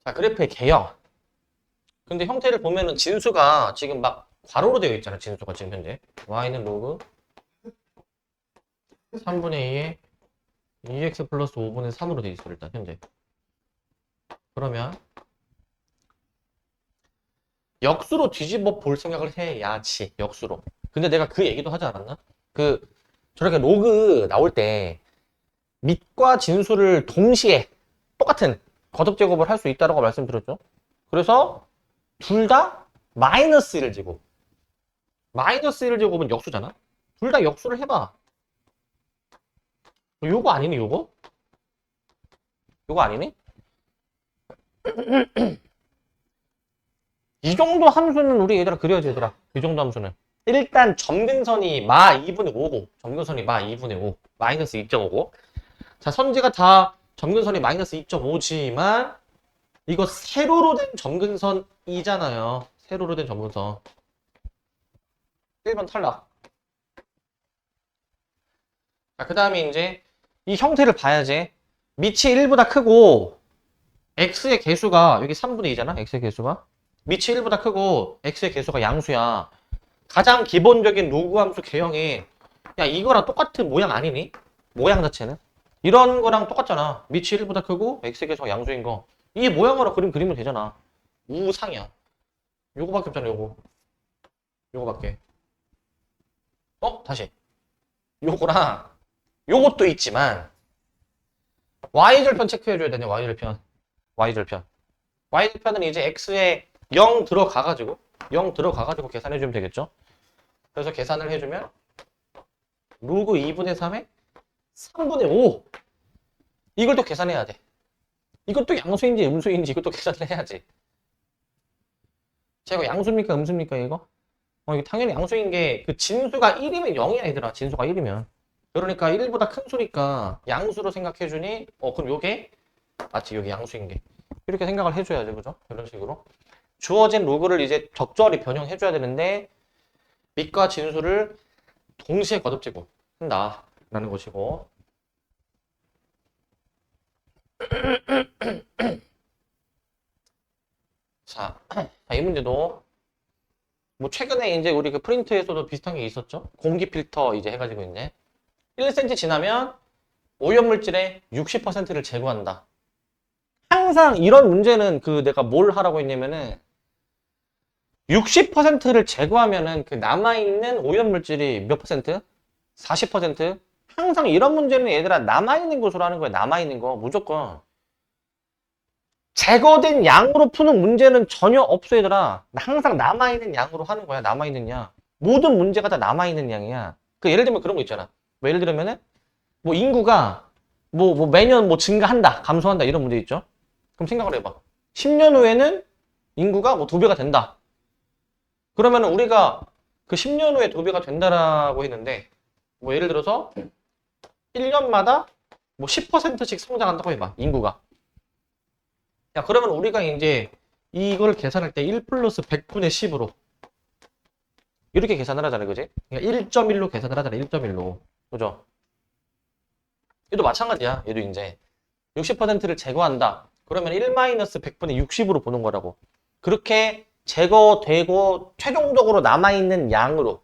자, 그래프의 개형. 근데 형태를 보면은 진수가 지금 막 괄호로 되어 있잖아, 진수가 지금 현재. y는 로그 3분의 2에 2x 플러스 5분의 3으로 되어 있어, 일단 현재. 그러면 역수로 뒤집어 볼 생각을 해야지, 역수로. 근데 내가 그 얘기도 하지 않았나? 저렇게 로그 나올 때 밑과 진수를 동시에 똑같은 거듭 제곱을 할 수 있다고 말씀드렸죠. 그래서 둘 다 마이너스 1을 제곱. 마이너스 1을 제곱은 역수잖아. 둘 다 역수를 해봐. 요거 아니니, 요거? 요거 아니니? 이 정도 함수는 우리 얘들아 그려야지, 얘들아. 이 정도 함수는. 일단 점근선이 마 2분의 5고, 점근선이 마 2분의 5, 마이너스 2.5고. 자, 선지가 다 점근선이 마이너스 2.5지만 이거 세로로 된 점근선이잖아요. 세로로 된 점근선. 1번 탈락. 자, 그 다음에 이제 이 형태를 봐야지. 밑이 1보다 크고 x의 개수가 여기 3분의 2잖아. x의 개수가. 밑이 1보다 크고 x의 개수가 양수야. 가장 기본적인 로그 함수 개형이 야, 이거랑 똑같은 모양 아니니? 모양 자체는? 이런 거랑 똑같잖아. 밑이 1보다 크고 x의 개수가 양수인 거. 이 모양으로 그리면 되잖아. 우상이야. 요거밖에 없잖아, 요거. 요거밖에. 다시. 요거랑 요것도 있지만 y절편 체크해줘야 되네, y절편. y절편. y절편은 이제 x에 0 들어가가지고 계산해주면 되겠죠. 그래서 계산을 해주면 로그 2분의 3에 3분의 5. 이걸 또 계산해야 돼. 이것도 양수인지 음수인지 이것도 계산을 해야지. 자, 이거 양수입니까 음수입니까 이거? 이거 당연히 양수인 게 그 진수가 1이면 0이야, 얘들아. 진수가 1이면. 그러니까 1보다 큰 수니까 양수로 생각해주니 그럼 요게 맞지, 요게 양수인 게. 이렇게 생각을 해줘야지, 그죠? 이런 식으로. 주어진 로그를 이제 적절히 변형해줘야 되는데 밑과 진수를 동시에 거듭제곱 한다 라는 것이고. 자, 이 문제도 뭐 최근에 이제 우리 그 프린트에서도 비슷한 게 있었죠. 공기 필터 이제 해가지고 이제 1cm 지나면 오염물질의 60%를 제거한다. 항상 이런 문제는 내가 뭘 하라고 했냐면은 60%를 제거하면은 그 남아있는 오염물질이 몇 퍼센트? 40%? 항상 이런 문제는 얘들아 남아있는 것으로 하는 거야. 남아있는 거 무조건. 제거된 양으로 푸는 문제는 전혀 없어, 얘들아. 항상 남아있는 양으로 하는 거야. 남아있는 양. 모든 문제가 다 남아있는 양이야. 그 예를 들면 그런 거 있잖아. 뭐 예를 들면은 뭐 인구가 뭐 매년 뭐 증가한다, 감소한다 이런 문제 있죠. 그럼 생각을 해봐. 10년 후에는 인구가 뭐 2배가 된다. 그러면은 우리가 그 10년 후에 2배가 된다라고 했는데 뭐 예를 들어서 1년마다 뭐 10%씩 성장한다고 해봐. 인구가. 야, 그러면 우리가 이제 이걸 계산할 때 1 플러스 100분의 10으로 이렇게 계산을 하잖아요. 그지? 그러니까 1.1로 계산을 하잖아. 1.1로. 그죠? 얘도 마찬가지야. 얘도 이제 60%를 제거한다. 그러면 1-100분의 60으로 보는 거라고. 그렇게 제거되고 최종적으로 남아있는 양으로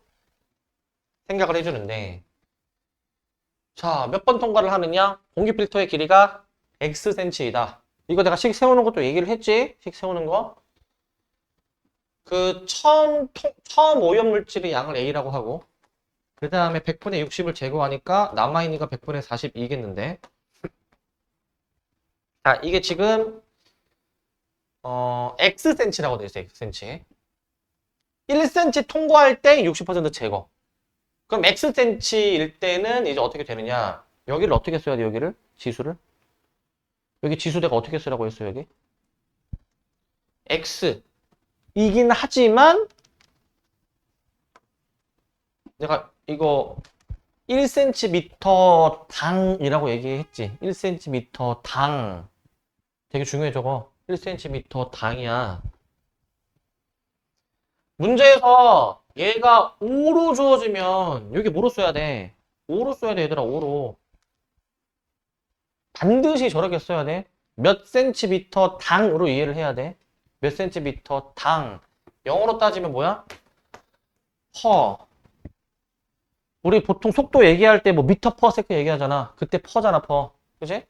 생각을 해주는데 자, 몇 번 통과를 하느냐? 공기 필터의 길이가 X센치이다. 이거 내가 식 세우는 것도 얘기를 했지? 식 세우는 거. 그 처음 오염물질의 양을 A라고 하고 그 다음에 100분의 60을 제거하니까 남아있는 거 100분의 42겠는데 자, 이게 지금 X센치라고 돼 있어요. X센치. 1cm 통과할 때 60% 제거. 그럼 X센치일 때는 이제 어떻게 되느냐? 여기를 어떻게 써야 돼? 여기를? 지수를? 여기 지수 내가 어떻게 쓰라고 했어? 여기? X이긴 하지만 내가 이거 1cm 당이라고 얘기했지. 1cm 당. 되게 중요해 저거. 1cm 당이야. 문제에서 얘가 5로 주어지면 여기 뭐로 써야 돼? 5로 써야 돼 얘들아. 5로. 반드시 저렇게 써야 돼. 몇 센티미터 당으로 이해를 해야 돼. 몇 센티미터 당. 영어로 따지면 뭐야? 퍼. 우리 보통 속도 얘기할 때 뭐 미터 퍼 세컨 얘기하잖아. 그때 퍼잖아, 퍼. 그지?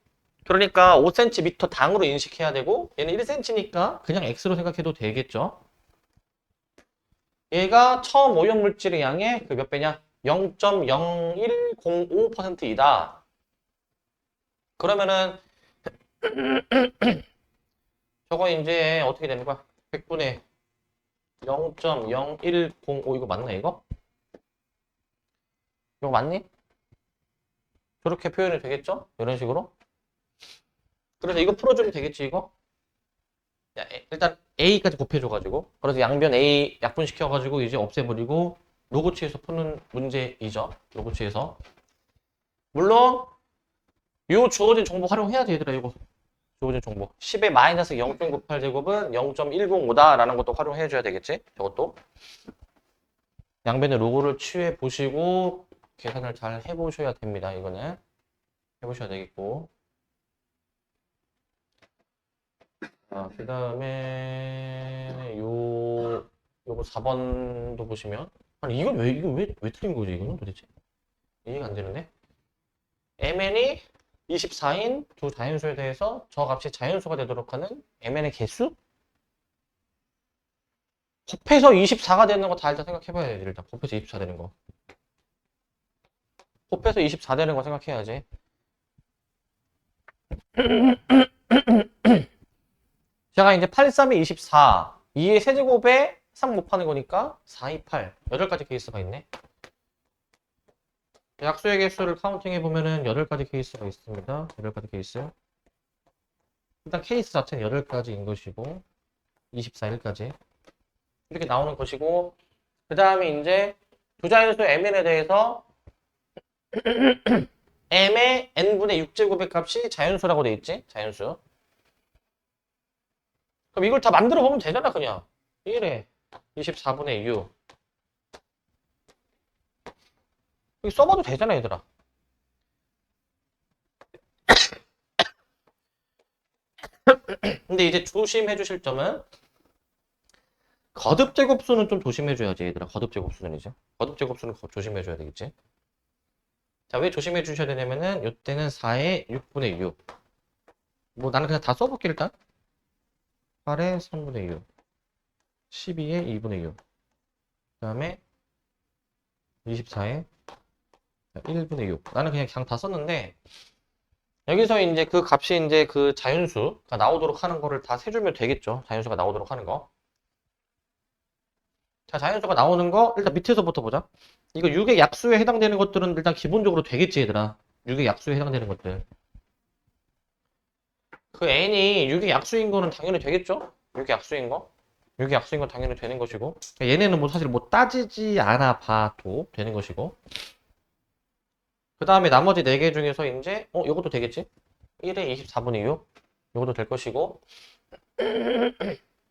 그러니까 5cm 당으로 인식해야 되고 얘는 1cm니까 그냥 x로 생각해도 되겠죠. 얘가 처음 오염물질의 양의 그 몇 배냐? 0.0105%이다. 그러면은 저거 이제 어떻게 되는 거야? 100분의 0.0105 이거 맞나 이거? 이거 맞니? 저렇게 표현이 되겠죠? 이런 식으로. 그래서 이거 풀어주면 되겠지 이거? 야, 일단 A까지 곱해줘가지고 그래서 양변 A 약분시켜가지고 이제 없애버리고 로고치에서 푸는 문제이죠. 로고치에서. 물론 요 주어진 정보 활용해야 돼 얘들아 이거. 주어진 정보 10의 마이너스 0.98제곱은 0.105다라는 것도 활용해줘야 되겠지. 저것도 양변의 로고를 취해 보시고 계산을 잘 해보셔야 됩니다. 이거는 해보셔야 되겠고 그 다음에 요거 4번도 보시면 아니 이건 왜 틀린 거지 이거는 도대체 이해가 안 되는데 mn이 24인 두 자연수에 대해서 저 값이 자연수가 되도록 하는 mn의 개수? 곱해서 24가 되는 거 다 일단 생각해봐야 돼. 일단 곱해서 24 되는 거. 곱해서 24 되는 거 생각해야지. 제가 이제 8, 3에 24 2의 세제곱에 3 곱하는 거니까 4, 2, 8 8가지 케이스가 있네. 약수의 개수를 카운팅해 보면은 8가지 케이스가 있습니다. 8가지 케이스. 일단 케이스 자체는 8가지인 것이고 24, 1까지 이렇게 나오는 것이고 그 다음에 이제 두 자연수 mn에 대해서 m의 n분의 6제곱의 값이 자연수라고 돼 있지? 자연수. 그럼 이걸 다 만들어 보면 되잖아 그냥. 이래 24분의 6 여기 써봐도 되잖아 얘들아. 근데 이제 조심해 주실 점은 거듭 제곱수는 좀 조심해 줘야지 얘들아. 거듭 제곱수는 이제 거듭 제곱수는 조심해 줘야 되겠지. 자, 왜 조심해 주셔야 되냐면은 이때는 4의 6분의 6 뭐 나는 그냥 다 써볼게 일단. 8의 3분의 6 12의 2분의 6 그 다음에 24의 1분의 6 나는 그냥 다 썼는데 여기서 이제 그 값이 이제 그 자연수가 나오도록 하는 거를 다 세주면 되겠죠. 자연수가 나오도록 하는 거. 자, 자연수가 나오는 거 일단 밑에서부터 보자. 이거 6의 약수에 해당되는 것들은 일단 기본적으로 되겠지, 얘들아. 6의 약수에 해당되는 것들. 그 n이 6의 약수인 거는 당연히 되겠죠? 6의 약수인 거? 6의 약수인 건 당연히 되는 것이고. 얘네는 뭐 사실 뭐 따지지 않아 봐도 되는 것이고. 그 다음에 나머지 4개 중에서 이제, 요것도 되겠지? 1에 24분의 6. 요것도 될 것이고.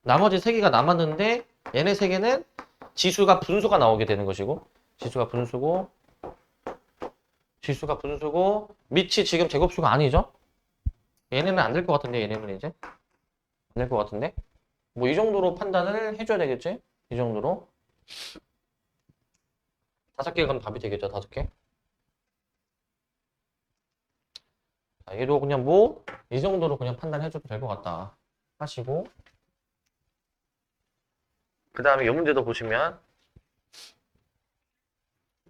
나머지 3개가 남았는데, 얘네 3개는 지수가 분수가 나오게 되는 것이고. 지수가 분수고, 밑이 지금 제곱수가 아니죠? 얘네는 안 될 것 같은데, 얘네는 이제. 안 될 것 같은데? 뭐 이 정도로 판단을 해줘야 되겠지? 이 정도로. 5개가 답이 되겠죠, 5개. 자, 얘도 그냥 뭐, 이 정도로 그냥 판단해줘도 될 것 같다. 하시고. 그 다음에 이 문제도 보시면,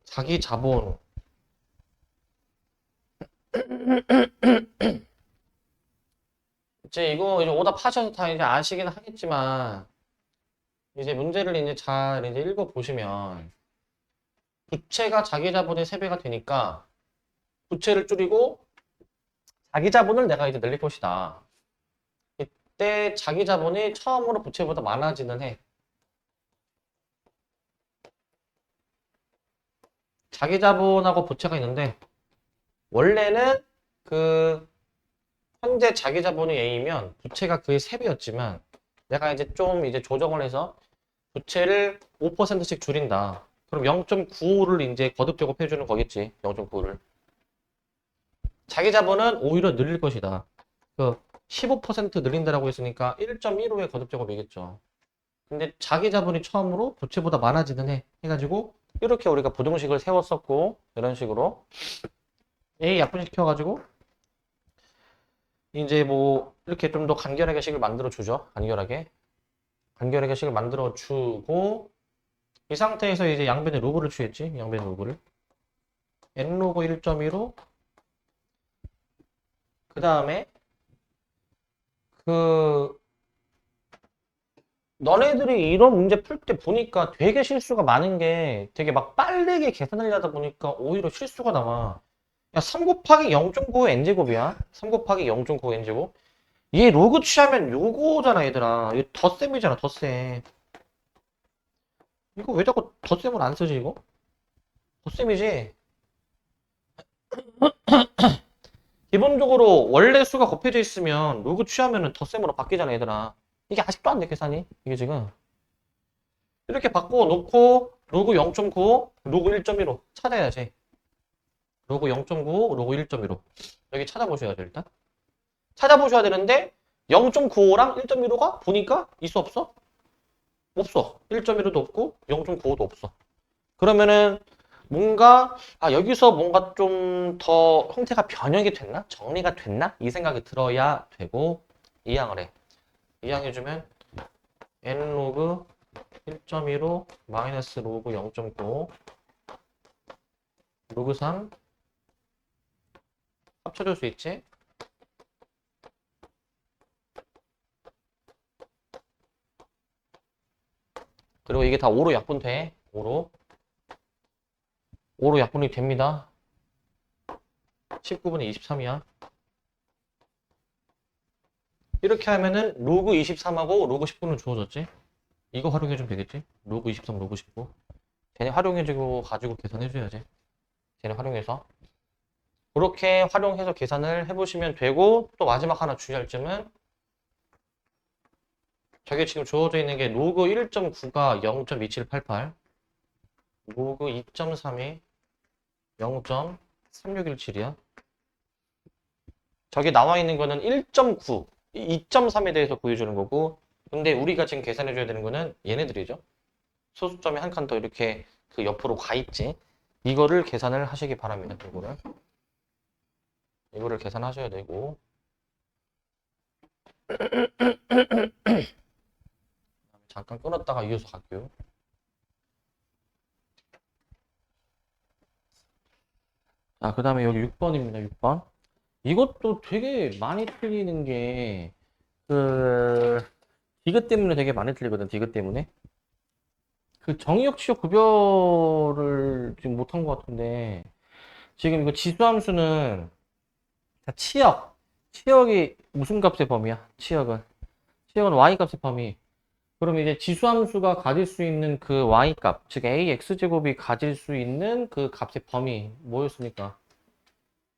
자기 자본. 이제 이거 이제 오답 하셔서 다 이제 아시긴 하겠지만, 이제 문제를 이제 잘 이제 읽어보시면, 부채가 자기 자본의 3배가 되니까, 부채를 줄이고, 자기 자본을 내가 이제 늘릴 것이다. 이때 자기 자본이 처음으로 부채보다 많아지는 해. 자기 자본하고 부채가 있는데, 원래는 그, 현재 자기 자본이 A면 부채가 그의 3배였지만, 내가 이제 좀 이제 조정을 해서 부채를 5%씩 줄인다. 그럼 0.95를 이제 거듭 제곱해주는 거겠지. 0.95를. 자기 자본은 오히려 늘릴 것이다. 그 15% 늘린다라고 했으니까 1.15의 거듭 제곱이겠죠. 근데 자기 자본이 처음으로 부채보다 많아지는 해. 해가지고 이렇게 우리가 부등식을 세웠었고 이런 식으로 A 약분시켜가지고 이제 뭐 이렇게 좀 더 간결하게 식을 만들어 주죠. 간결하게 식을 만들어 주고 이 상태에서 이제 양변의 로그를 취했지. 양변의 로그를 n 로그 1.15 그 다음에 그 너네들이 이런 문제 풀 때 보니까 되게 실수가 많은 게 되게 막 빠르게 계산을 하다 보니까 오히려 실수가 나와. 야, 3 곱하기 0.9 n제곱이야. 3 곱하기 0.9 n제곱. 얘 로그 취하면 요거잖아, 얘들아. 이거 덧셈이잖아, 덧셈. 이거 왜 자꾸 덧셈을 안 쓰지, 이거? 덧셈이지. 기본적으로 원래 수가 곱해져 있으면 로그 취하면은 덧셈으로 바뀌잖아, 얘들아. 이게 아직도 안 돼, 계산이. 이게 지금. 이렇게 바꿔놓고 로그 0.9, 로그 1.15 찾아야지. 로그 0.9, 로그 1.15 여기 찾아보셔야죠, 일단. 찾아보셔야 되는데 0.95랑 1.15가 보니까 있어 없어? 없어. 1.15도 없고 0.95도 없어. 그러면은 뭔가 여기서 뭔가 좀 더 형태가 변형이 됐나? 정리가 됐나? 이 생각이 들어야 되고 이항을 해. 이항해주면 n 로그 1.15 마이너스 로그 0.95 로그 3 합쳐줄 수 있지? 그리고 이게 다 5로 약분돼. 5로 약분이 됩니다. 19분의 23이야. 이렇게 하면은 로그 23하고 로그 19는 주어졌지? 이거 활용해주면 되겠지? 로그 23, 로그 19. 쟤네 활용해주고 가지고 계산해줘야지. 쟤네 활용해서. 그렇게 활용해서 계산을 해보시면 되고 또 마지막 하나 주의할 점은 저게 지금 주어져 있는 게 로그 1.9가 0.2788 로그 2.3이 0.3617이야. 저기 나와 있는 거는 1.9, 2.3에 대해서 구해주는 거고 근데 우리가 지금 계산해줘야 되는 거는 얘네들이죠. 소수점이 한 칸 더 이렇게 그 옆으로 가 있지. 이거를 계산을 하시기 바랍니다. 이거를 계산하셔야 되고 잠깐 끊었다가 이어서 갈게요. 자, 그 다음에 여기 6번입니다. 6번. 이것도 되게 많이 틀리는 게, 디귿 때문에 되게 많이 틀리거든, 디귿 때문에. 그 정의역 치역 구별을 지금 못한 것 같은데, 지금 이거 지수함수는 자, 치역이 무슨 값의 범위야? 치역은 y 값의 범위. 그럼 이제 지수함수가 가질 수 있는 그 y 값, 즉 ax제곱이 가질 수 있는 그 값의 범위 뭐였습니까?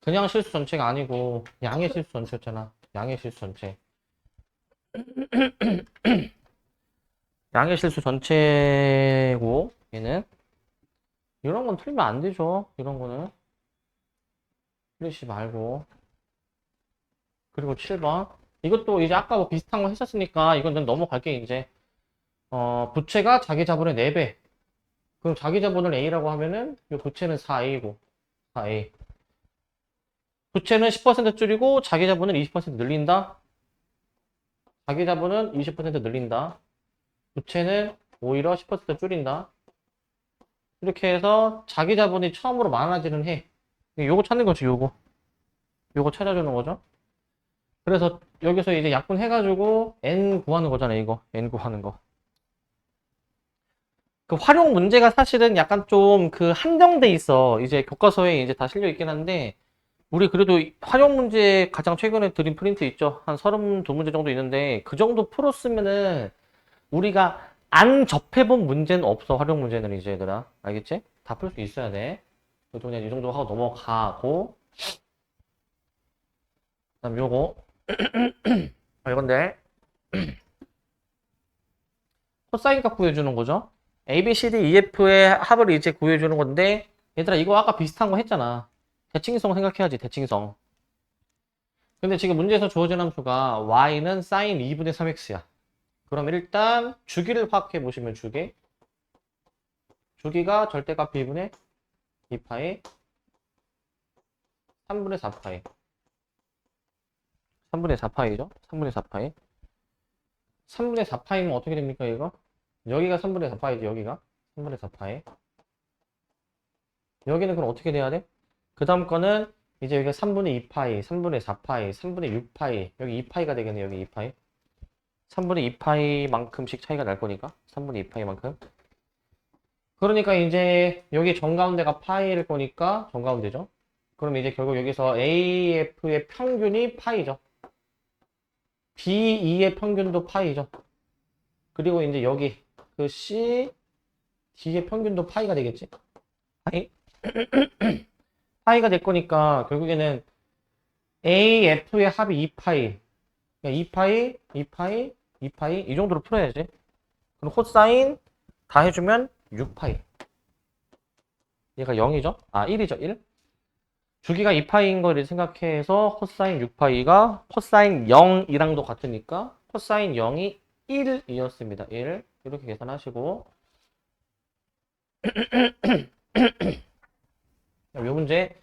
그냥 실수 전체가 아니고 양의 실수 전체였잖아. 양의 실수 전체. 양의 실수 전체고 얘는 이런 건 틀리면 안 되죠. 이런 거는 틀리지 말고. 그리고 7번. 이것도 이제 아까 뭐 비슷한 거 했었으니까 이건 좀 넘어갈게 이제. 부채가 자기 자본의 4배. 그럼 자기 자본을 A라고 하면은 이 부채는 4A고 4A. 부채는 10% 줄이고 자기 자본을 20% 늘린다. 자기 자본은 20% 늘린다. 부채는 오히려 10% 줄인다. 이렇게 해서 자기 자본이 처음으로 많아지는 해. 요거 찾는 거지, 요거. 요거 찾아주는 거죠. 그래서 여기서 이제 약분해가지고 n 구하는 거잖아, 이거. n 구하는 거. 그 활용 문제가 사실은 약간 좀 그 한정돼 있어. 이제 교과서에 이제 다 실려 있긴 한데, 우리 그래도 활용 문제 가장 최근에 드린 프린트 있죠? 한 32문제 정도 있는데, 그 정도 풀었으면은 우리가 안 접해본 문제는 없어. 활용 문제는 이제 얘들아. 알겠지? 다 풀 수 있어야 돼. 그래도 그냥 이 정도 하고 넘어가고. 그 다음 요거. 이건데. 코사인 값 구해주는 거죠. A, B, C, D, E, F의 합을 이제 구해주는 건데, 얘들아, 이거 아까 비슷한 거 했잖아. 대칭성 생각해야지, 대칭성. 근데 지금 문제에서 주어진 함수가 y는 sin 2분의 3x야. 그럼 일단 주기를 파악해 보시면 주기가 절대값 2분의 2파이 3분의 4파이 3분의 4파이죠? 3분의 4파이 3분의 4파이면 어떻게 됩니까 이거? 여기가 3분의 4파이지 여기가 3분의 4파이 여기는 그럼 어떻게 돼야 돼? 그 다음 거는 이제 여기가 3분의 2파이 3분의 4파이 3분의 6파이 여기 2파이가 되겠네 여기 2파이 3분의 2파이만큼씩 차이가 날 거니까 3분의 2파이만큼 그러니까 이제 여기 정가운데가 파이일 거니까 정가운데죠. 그럼 이제 결국 여기서 AF의 평균이 파이죠. BE의 평균도 파이죠. 그리고 이제 여기 그 C, D의 평균도 파이가 되겠지. 파이? 파이가 될 거니까 결국에는 AF의 합이 2파이. 그러니까 2파이, 2파이, 2파이 이 정도로 풀어야지. 그럼 코사인 다 해주면 6파이. 얘가 0이죠? 아 1이죠 1. 주기가 2파이인 거를 생각해서 코사인 6파이가 코사인 0이랑도 같으니까 코사인 0이 1이었습니다. 1 이렇게 계산하시고 이 문제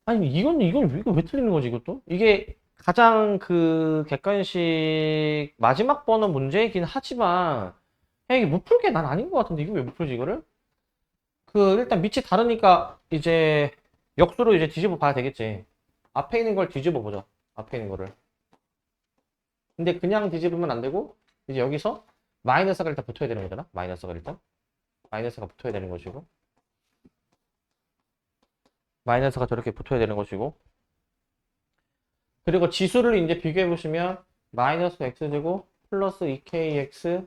아니 이건 왜 틀리는 거지 이것도? 이게 가장 그 객관식 마지막 번호 문제이긴 하지만 야, 이게 못 풀게 난 아닌 것 같은데 이거 왜 못 풀지 이거를? 그 일단 밑이 다르니까 이제 역수로 이제 뒤집어 봐야 되겠지. 앞에 있는 걸 뒤집어 보자. 앞에 있는 거를. 근데 그냥 뒤집으면 안 되고 이제 여기서 마이너스가 일단 붙어야 되는 거잖아. 마이너스가 붙어야 되는 것이고 마이너스가 저렇게 붙어야 되는 것이고 그리고 지수를 이제 비교해 보시면 마이너스 x제곱 플러스 2kx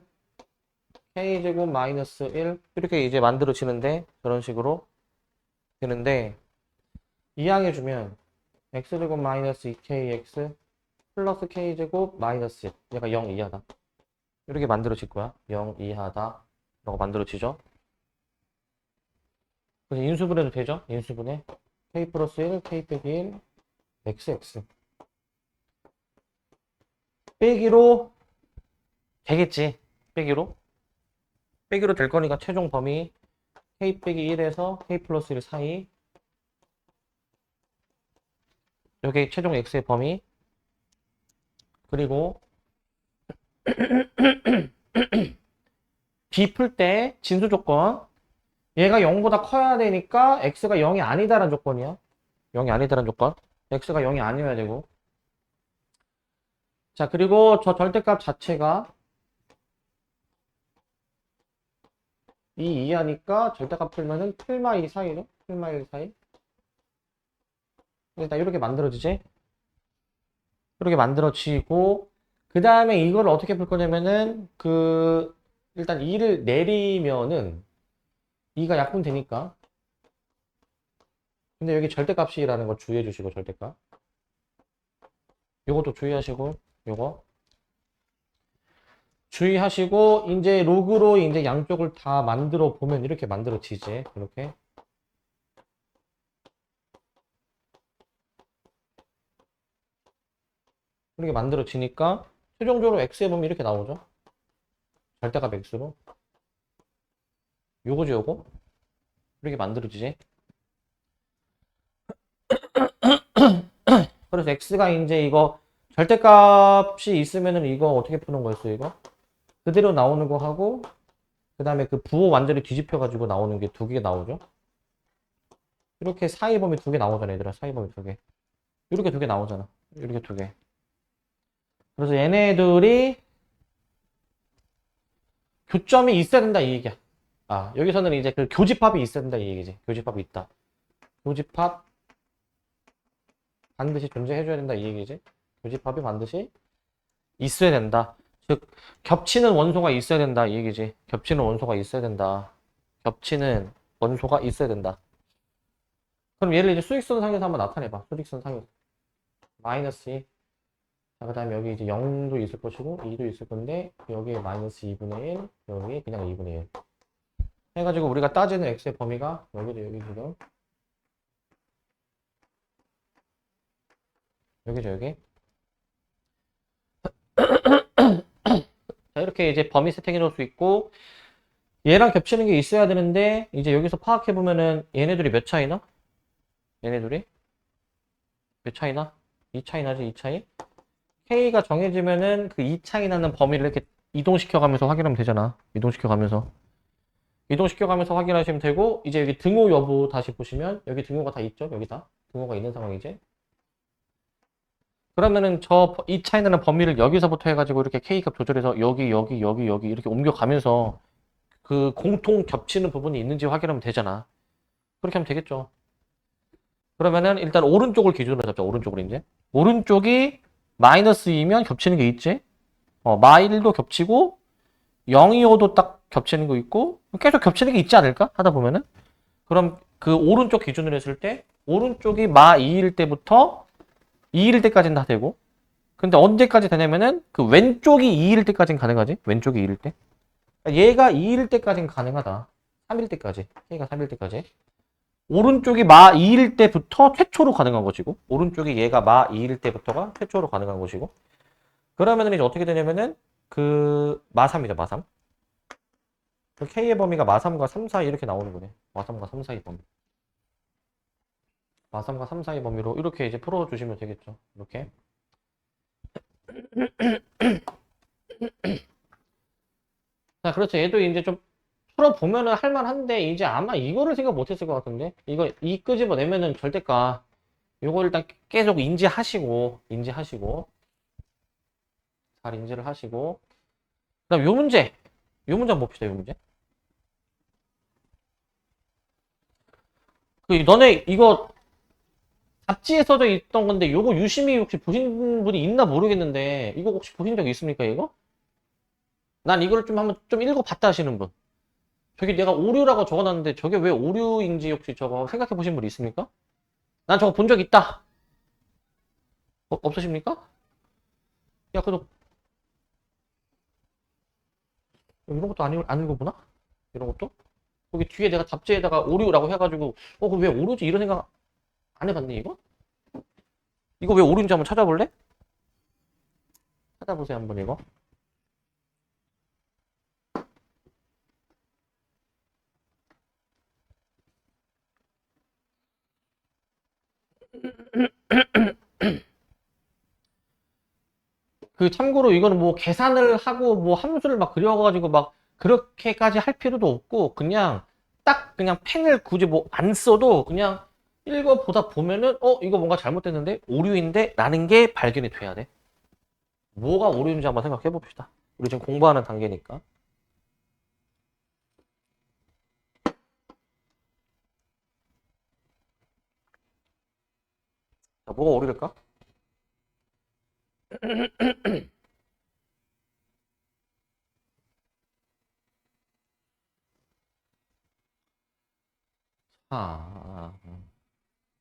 k제곱 마이너스 1 이렇게 이제 만들어지는데 저런 식으로 되는데 이항해주면 x제곱 마이너스 2kx 플러스 k제곱 마이너스 1 얘가 0 이하다 이렇게 만들어질 거야 0 이하다 라고 만들어지죠 그래서 인수분해도 되죠 인수분해 k 플러스 1 k 빼기 1 xx 빼기로 되겠지 빼기로 될 거니까 최종 범위 k 빼기 1에서 k 플러스 1 사이 여기 최종 x의 범위 그리고 b 풀 때 진수 조건 얘가 0보다 커야 되니까 x가 0이 아니다라는 조건이야 0이 아니다라는 조건 x가 0이 아니어야 되고 자 그리고 저 절대값 자체가 2 이하니까 절대값 풀면은 틀마 2 사이죠? 틀마 1 사이. 일단 이렇게 만들어지지? 이렇게 만들어지고, 그 다음에 이걸 어떻게 풀 거냐면은, 일단 2를 내리면은, 2가 약분되니까. 근데 여기 절대값이라는 거 주의해 주시고, 절대값. 요것도 주의하시고, 요거. 주의하시고, 이제 로그로 이제 양쪽을 다 만들어 보면 이렇게 만들어지지. 이렇게. 이렇게 만들어지니까, 최종적으로 x에 보면 이렇게 나오죠. 절대값 x로. 요거죠, 요거. 이렇게 만들어지지. 그래서 x가 이제 이거 절대값이 있으면은 이거 어떻게 푸는 거였어, 이거? 그대로 나오는 거 하고, 그 다음에 그 부호 완전히 뒤집혀가지고 나오는 게 두 개 나오죠. 이렇게 사이 범위 두 개 나오잖아, 얘들아. 사이 범위 두 개. 이렇게 두 개 나오잖아. 이렇게 두 개. 그래서 얘네들이 교점이 있어야 된다, 이 얘기야. 아, 여기서는 이제 그 교집합이 있어야 된다, 이 얘기지. 교집합이 있다. 교집합 반드시 존재해줘야 된다, 이 얘기지. 교집합이 반드시 있어야 된다. 즉, 겹치는 원소가 있어야 된다, 이 얘기지. 겹치는 원소가 있어야 된다. 겹치는 원소가 있어야 된다. 그럼 얘를 이제 수직선 상에서 한번 나타내봐. 수직선 상에서. 마이너스 2. 자, 그 다음에 여기 이제 0도 있을 것이고, 2도 있을 건데, 여기에 마이너스 2분의 1, 여기 그냥 2분의 1. 해가지고 우리가 따지는 x의 범위가 여기도 여기 지금. 여기죠, 여기. 자, 이렇게 이제 범위 세팅해 놓을 수 있고, 얘랑 겹치는 게 있어야 되는데, 이제 여기서 파악해보면은 얘네들이 몇 차이나? 얘네들이? 몇 차이나? 2 차이 나지, 2 차이? K가 정해지면은 그 2 차이 나는 범위를 이렇게 이동시켜가면서 확인하면 되잖아. 이동시켜가면서. 이동시켜가면서 확인하시면 되고, 이제 여기 등호 여부 다시 보시면, 여기 등호가 다 있죠? 여기 다. 등호가 있는 상황이지. 그러면은 이 차이 나는 범위를 여기서부터 해가지고 이렇게 K값 조절해서 여기 이렇게 옮겨가면서 그 공통 겹치는 부분이 있는지 확인하면 되잖아. 그렇게 하면 되겠죠. 그러면은 일단 오른쪽을 기준으로 잡자. 오른쪽으로 이제. 오른쪽이 마이너스 2면 겹치는 게 있지. 마1도 겹치고 0, 2, 5도 딱 겹치는 거 있고 계속 겹치는 게 있지 않을까? 하다 보면은. 그럼 그 오른쪽 기준으로 했을 때 오른쪽이 마2일 때부터 2일 때까지는 다 되고 근데 언제까지 되냐면은 그 왼쪽이 2일 때까지는 가능하지. 왼쪽이 2일 때. 얘가 2일 때까지는 가능하다. 3일 때까지. 얘가 3일 때까지. 오른쪽이 마 2일 때부터 최초로 가능한 것이고 오른쪽이 얘가 마 2일 때부터가 최초로 가능한 것이고 그러면은 이제 어떻게 되냐면은 그 마 3이죠. 마 3. 그 K의 범위가 마 3과 3 사이 이렇게 나오는 거네. 마 3과 3 사이 범위. 마 3과 3 사이 범위로 이렇게 이제 풀어주시면 되겠죠. 이렇게. 자, 그렇죠. 얘도 이제 좀 풀어보면은 할만한데 이제 아마 이거를 생각 못했을 것 같은데 이거 이 끄집어내면은 절대가 요거 일단 계속 인지하시고 잘 인지를 하시고 그다음 요 문제 한번 봅시다. 요 문제 그 너네 이거 잡지에 써져 있던 건데 요거 유심히 혹시 보신 분이 있나 모르겠는데 이거 혹시 보신 적 있습니까 이거? 난 이거를 좀 한번 좀 읽어봤다 하시는 분 저기 내가 오류라고 적어놨는데 저게 왜 오류인지 혹시 저거 생각해 보신 분 있습니까? 난 저거 본 적 있다. 없으십니까? 야, 그래도 이런 것도 안 읽어보나? 이런 것도? 여기 뒤에 내가 답지에다가 오류라고 해가지고 그럼 왜 오류지? 이런 생각 안 해봤니 이거? 이거 왜 오류인지 한번 찾아볼래? 찾아보세요 한번 이거. 그 참고로 이거는 뭐 계산을 하고 뭐 함수를 막 그려가지고 막 그렇게까지 할 필요도 없고 그냥 딱 그냥 펜을 굳이 뭐 안 써도 그냥 읽어보다 보면은 이거 뭔가 잘못됐는데 오류인데 라는 게 발견이 돼야 돼. 뭐가 오류인지 한번 생각해 봅시다. 우리 지금 공부하는 단계니까. 자, 뭐가 오류일까?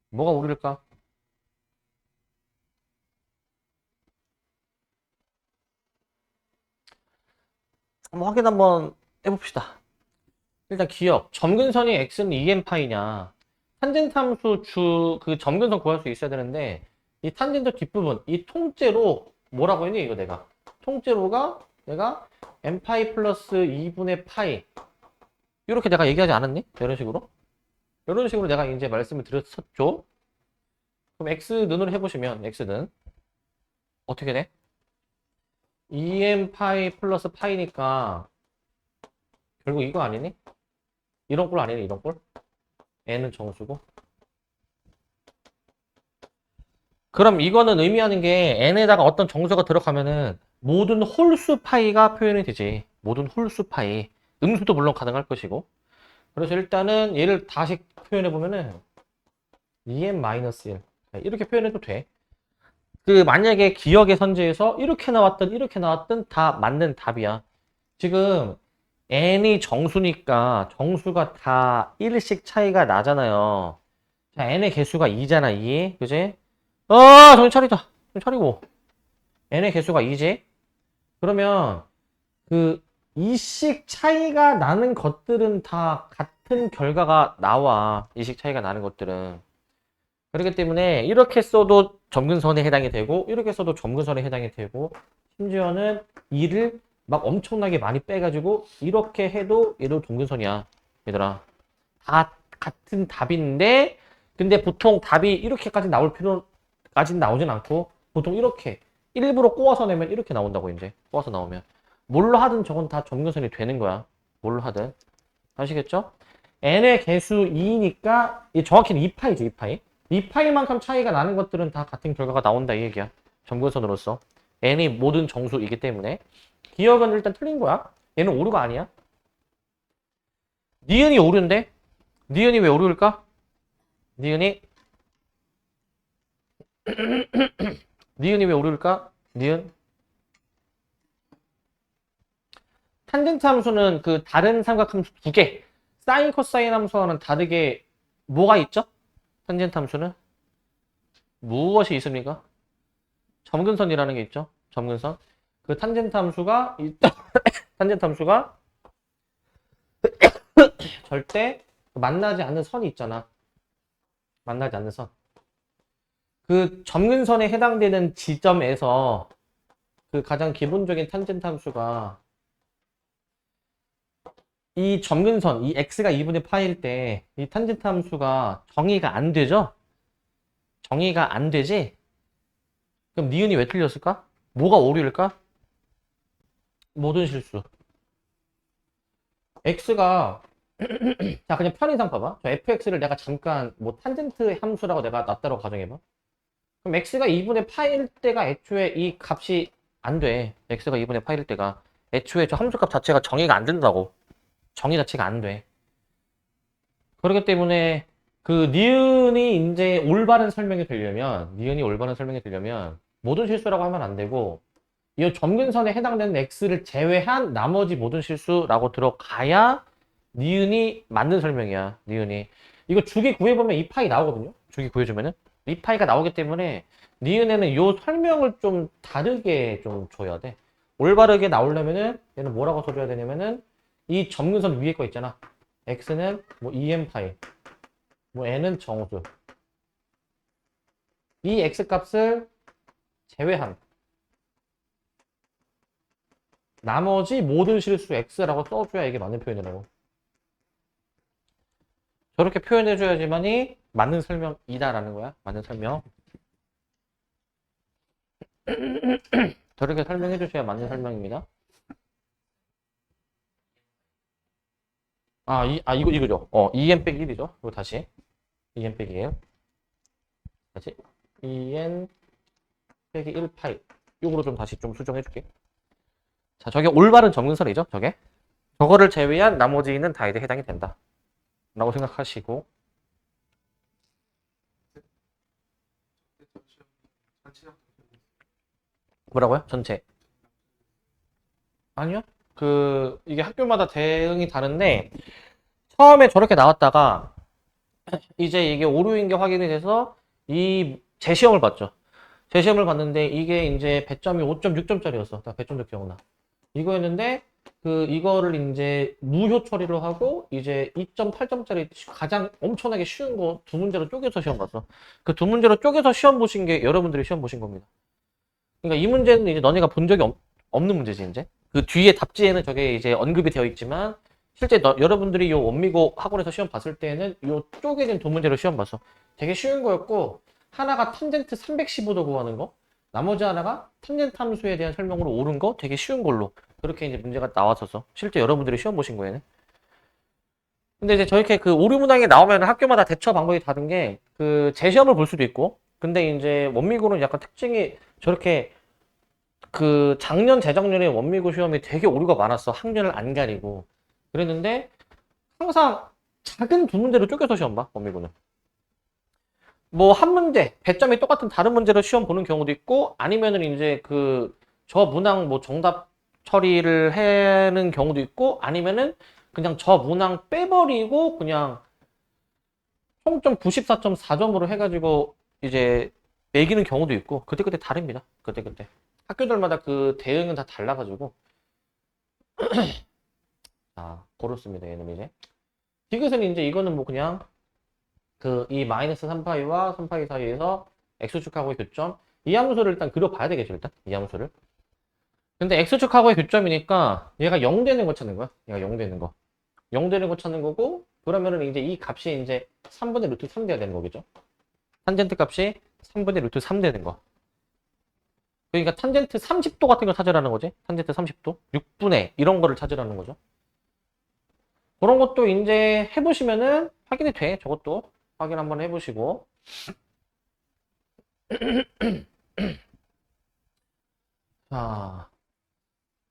뭐가 오류일까? 한번 확인 한번 해봅시다. 일단 기억. 점근선이 x는 2n파이냐. 탄젠트 함수 그 점근선 구할 수 있어야 되는데, 이 탄젠트 뒷부분, 이 통째로 뭐라고 했니? 이거 내가. 통째로가 내가 n파이 플러스 2분의 파이. 이렇게 내가 얘기하지 않았니? 이런 식으로. 이런 식으로 내가 이제 말씀을 드렸었죠. 그럼 x는으로 해보시면, x는 어떻게 돼? 2n 파이 플러스 파이니까 결국 이거 아니니? 이런 꼴 아니니? 이런 꼴? n은 정수고. 그럼 이거는 의미하는 게 n에다가 어떤 정수가 들어가면은 모든 홀수 파이가 표현이 되지. 모든 홀수 파이. 음수도 물론 가능할 것이고. 그래서 일단은 얘를 다시 표현해 보면은 2n-1 이렇게 표현해도 돼. 그 만약에 기억의 선지에서 이렇게 나왔든 다 맞는 답이야. 지금 n이 정수니까 정수가 다 1씩 차이가 나잖아요. 자, n의 개수가 2잖아, 2. 그지? 정신 차리자. 정신 차리고. n의 개수가 2지? 그러면 그 2씩 차이가 나는 것들은 다 같은 결과가 나와. 2씩 차이가 나는 것들은. 그렇기 때문에 이렇게 써도 점근선에 해당이 되고 이렇게 써도 점근선에 해당이 되고 심지어는 2를 막 엄청나게 많이 빼가지고 이렇게 해도 얘도 동근선이야. 얘들아. 다 같은 답인데 근데 보통 답이 이렇게까지 나올 필요까지는 나오진 않고 보통 이렇게 일부러 꼬아서 내면 이렇게 나온다고 이제 꼬아서 나오면 뭘로 하든 저건 다 점근선이 되는 거야. 뭘로 하든. 아시겠죠? n의 개수 2니까 정확히는 2파이죠. 2파이. 2파이만큼 차이가 나는 것들은 다 같은 결과가 나온다 이 얘기야. 점근선으로서. n이 모든 정수이기 때문에. 기억은 일단 틀린 거야. 얘는 오류가 아니야. 니은이 오류인데? 니은이 왜 오류일까? 니은이 니은이 왜 오류일까? 니은 탄젠트 함수는 그 다른 삼각함수 두 개, 사인 코사인 함수와는 다르게 뭐가 있죠? 탄젠트 함수는 무엇이 있습니까? 점근선이라는 게 있죠. 점근선. 그 탄젠트 함수가 탄젠트 함수가 절대 만나지 않는 선이 있잖아. 만나지 않는 선. 그 점근선에 해당되는 지점에서 그 가장 기본적인 탄젠트 함수가 이 점근선, 이 x가 2분의 파일 때 이 탄젠트 함수가 정의가 안 되죠? 정의가 안 되지? 그럼 니은이 왜 틀렸을까? 뭐가 오류일까? 모든 실수. x가 자 그냥 편의상 봐봐. 저 fx를 내가 잠깐 뭐 탄젠트 함수라고 내가 놨다고 가정해봐. 그럼 x가 2분의 파일 때가 애초에 이 값이 안 돼. x가 2분의 파일 때가 애초에 저 함수값 자체가 정의가 안 된다고. 정의 자체가 안 돼. 그렇기 때문에 그 니은이 이제 올바른 설명이 되려면 모든 실수라고 하면 안 되고 이 점근선에 해당되는 x를 제외한 나머지 모든 실수라고 들어가야 니은이 맞는 설명이야. 니은이 이거 주기 구해보면 이 파이 나오거든요. 주기 구해주면은 이 파이가 나오기 때문에 니은에는 이 설명을 좀 다르게 좀 줘야 돼. 올바르게 나오려면은 얘는 뭐라고 써줘야 되냐면은 이 점근선 위에 거 있잖아. x는 뭐 2n 파이, 뭐 n은 정수. 이 x 값을 제외한 나머지 모든 실수 x라고 써줘야 이게 맞는 표현이라고. 저렇게 표현해줘야지만이 맞는 설명이다라는 거야. 맞는 설명. 저렇게 설명해주셔야 맞는 설명입니다. 이거죠. EN 빼기 1이죠. 이거 다시. EN 빼기 1. 다시. EN 빼기 1 파이. 이거로 좀 다시 좀 수정해줄게. 자, 저게 올바른 점근선이죠. 저게. 저거를 제외한 나머지는 다 이제 해당이 된다. 라고 생각하시고. 뭐라고요? 전체. 아니요. 이게 학교마다 대응이 다른데, 처음에 저렇게 나왔다가, 이제 이게 오류인 게 확인이 돼서, 재시험을 봤죠. 재시험을 봤는데, 이게 이제 배점이 5.6점짜리였어. 나 배점도 기억나. 이거였는데, 이거를 이제 무효 처리를 하고, 이제 2.8점짜리 가장 엄청나게 쉬운 거 두 문제로 쪼개서 시험 봤어. 그 두 문제로 쪼개서 시험 보신 게 여러분들이 시험 보신 겁니다. 그러니까 이 문제는 이제 너네가 본 적이 없는 문제지, 이제. 그 뒤에 답지에는 저게 이제 언급이 되어 있지만, 실제 여러분들이 요 원미고 학원에서 시험 봤을 때는 요 쪼개진 두 문제로 시험 봤어. 되게 쉬운 거였고, 하나가 탄젠트 315도 구하는 거, 나머지 하나가 탄젠트 함수에 대한 설명으로 옳은 거, 되게 쉬운 걸로. 그렇게 이제 문제가 나왔었어. 실제 여러분들이 시험 보신 거에는. 근데 이제 저렇게 오류 문항이 나오면 학교마다 대처 방법이 다른 게, 재시험을 볼 수도 있고, 근데 이제 원미고는 약간 특징이 저렇게 작년, 재작년에 원미고 시험이 되게 오류가 많았어. 학년을 안 가리고. 그랬는데, 항상 작은 두 문제로 쪼개서 시험 봐, 원미고는. 뭐, 한 문제, 배점이 똑같은 다른 문제로 시험 보는 경우도 있고, 아니면은 이제 저 문항 뭐 정답 처리를 하는 경우도 있고, 아니면은 그냥 저 문항 빼버리고, 그냥 총점 94.4점으로 해가지고, 이제 매기는 경우도 있고, 그때그때 다릅니다. 그때그때. 학교들마다 대응은 다 달라가지고. 자, 그렇습니다. 얘는 이제. 디귿은 이제 이거는 뭐 그냥 이 마이너스 3파이와 3파이 사이에서 x축하고의 교점. 이 함수를 일단 그려봐야 되겠죠, 일단. 이 함수를. 근데 x축하고의 교점이니까 얘가 0 되는 거 찾는 거야. 얘가 0 되는 거. 0 되는 거 찾는 거고, 그러면은 이제 이 값이 이제 3분의 루트 3 돼야 되는 거겠죠. 탄젠트 값이 3분의 루트 3 되는 거. 그러니까 탄젠트 30도 같은 걸 찾으라는 거지. 탄젠트 30도. 6분의 이런 거를 찾으라는 거죠. 그런 것도 이제 해보시면은 확인이 돼. 저것도 확인 한번 해보시고. 자,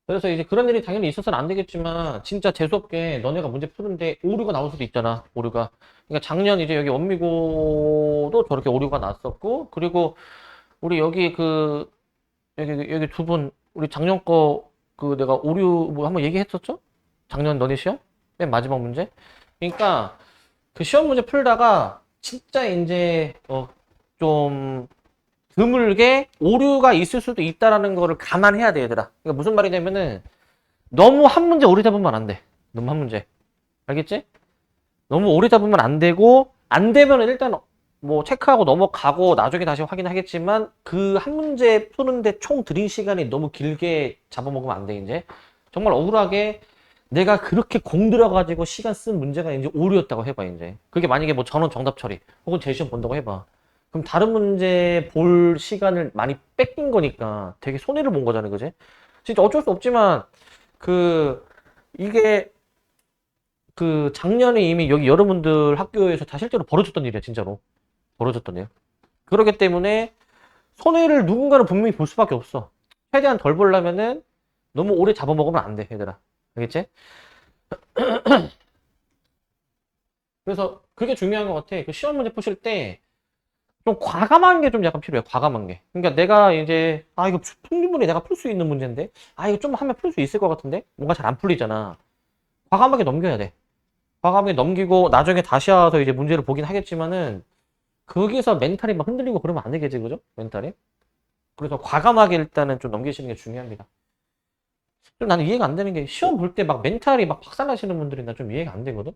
그래서 이제 그런 일이 당연히 있어서는 안 되겠지만, 진짜 재수없게 너네가 문제 푸는데 오류가 나올 수도 있잖아. 오류가. 그러니까 작년 이제 여기 원미고도 저렇게 오류가 났었고, 그리고 우리 여기 여기 두 분, 우리 작년 거 내가 오류 뭐 한번 얘기했었죠? 작년 너네 시험? 맨 마지막 문제? 그러니까 그 시험 문제 풀다가 진짜 이제 좀 드물게 오류가 있을 수도 있다라는 거를 감안해야 돼, 얘들아. 그러니까 무슨 말이냐면은 너무 한 문제 오래 잡으면 안 돼. 너무 한 문제. 알겠지? 너무 오래 잡으면 안 되고, 안 되면 일단 뭐 체크하고 넘어가고 나중에 다시 확인하겠지만, 그 한 문제 푸는데 총 들인 시간이 너무 길게 잡아먹으면 안 돼, 이제. 정말 억울하게 내가 그렇게 공들여가지고 시간 쓴 문제가 이제 오류였다고 해봐, 이제. 그게 만약에 뭐 전원 정답 처리, 혹은 재시험 본다고 해봐. 그럼 다른 문제 볼 시간을 많이 뺏긴 거니까 되게 손해를 본 거잖아요, 그지? 진짜 어쩔 수 없지만, 이게 작년에 이미 여기 여러분들 학교에서 다 실제로 벌어졌던 일이야, 진짜로. 벌어졌던 일. 그렇기 때문에 손해를 누군가는 분명히 볼 수밖에 없어. 최대한 덜 보려면은 너무 오래 잡아먹으면 안 돼, 얘들아. 알겠지? 그래서 그게 중요한 것 같아. 시험 문제 푸실 때 좀 과감한 게 좀 약간 필요해. 과감한 게. 그러니까 내가 이제 이거 충분히 내가 풀 수 있는 문제인데 이거 좀 하면 풀 수 있을 것 같은데 뭔가 잘 안 풀리잖아. 과감하게 넘겨야 돼. 과감하게 넘기고 나중에 다시 와서 이제 문제를 보긴 하겠지만은 거기서 멘탈이 막 흔들리고 그러면 안 되겠지, 그죠? 멘탈이. 그래서 과감하게 일단은 좀 넘기시는 게 중요합니다. 좀 나는 이해가 안 되는 게 시험 볼 때 막 멘탈이 막 박살나시는 분들이 나 좀 이해가 안 되거든?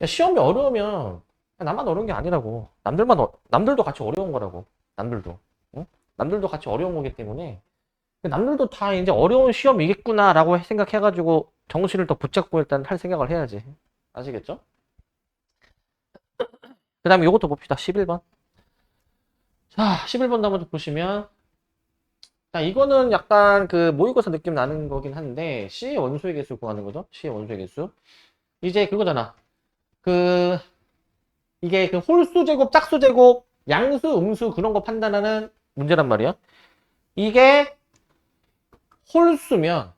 야, 시험이 어려우면 나만 어려운 게 아니라고. 남들도 같이 어려운 거라고. 남들도. 응? 남들도 같이 어려운 거기 때문에 남들도 다 이제 어려운 시험이겠구나라고 생각해가지고 정신을 더 붙잡고 일단 할 생각을 해야지. 아시겠죠? 그 다음에 이것도 봅시다. 11번. 자, 11번 한번 보시면 자, 이거는 약간 모의고사 느낌 나는 거긴 한데 C의 원소의 개수 구하는 거죠. C의 원소의 개수. 이제 그거잖아. 이게 홀수 제곱, 짝수 제곱, 양수, 음수 그런 거 판단하는 문제란 말이야. 이게 홀수면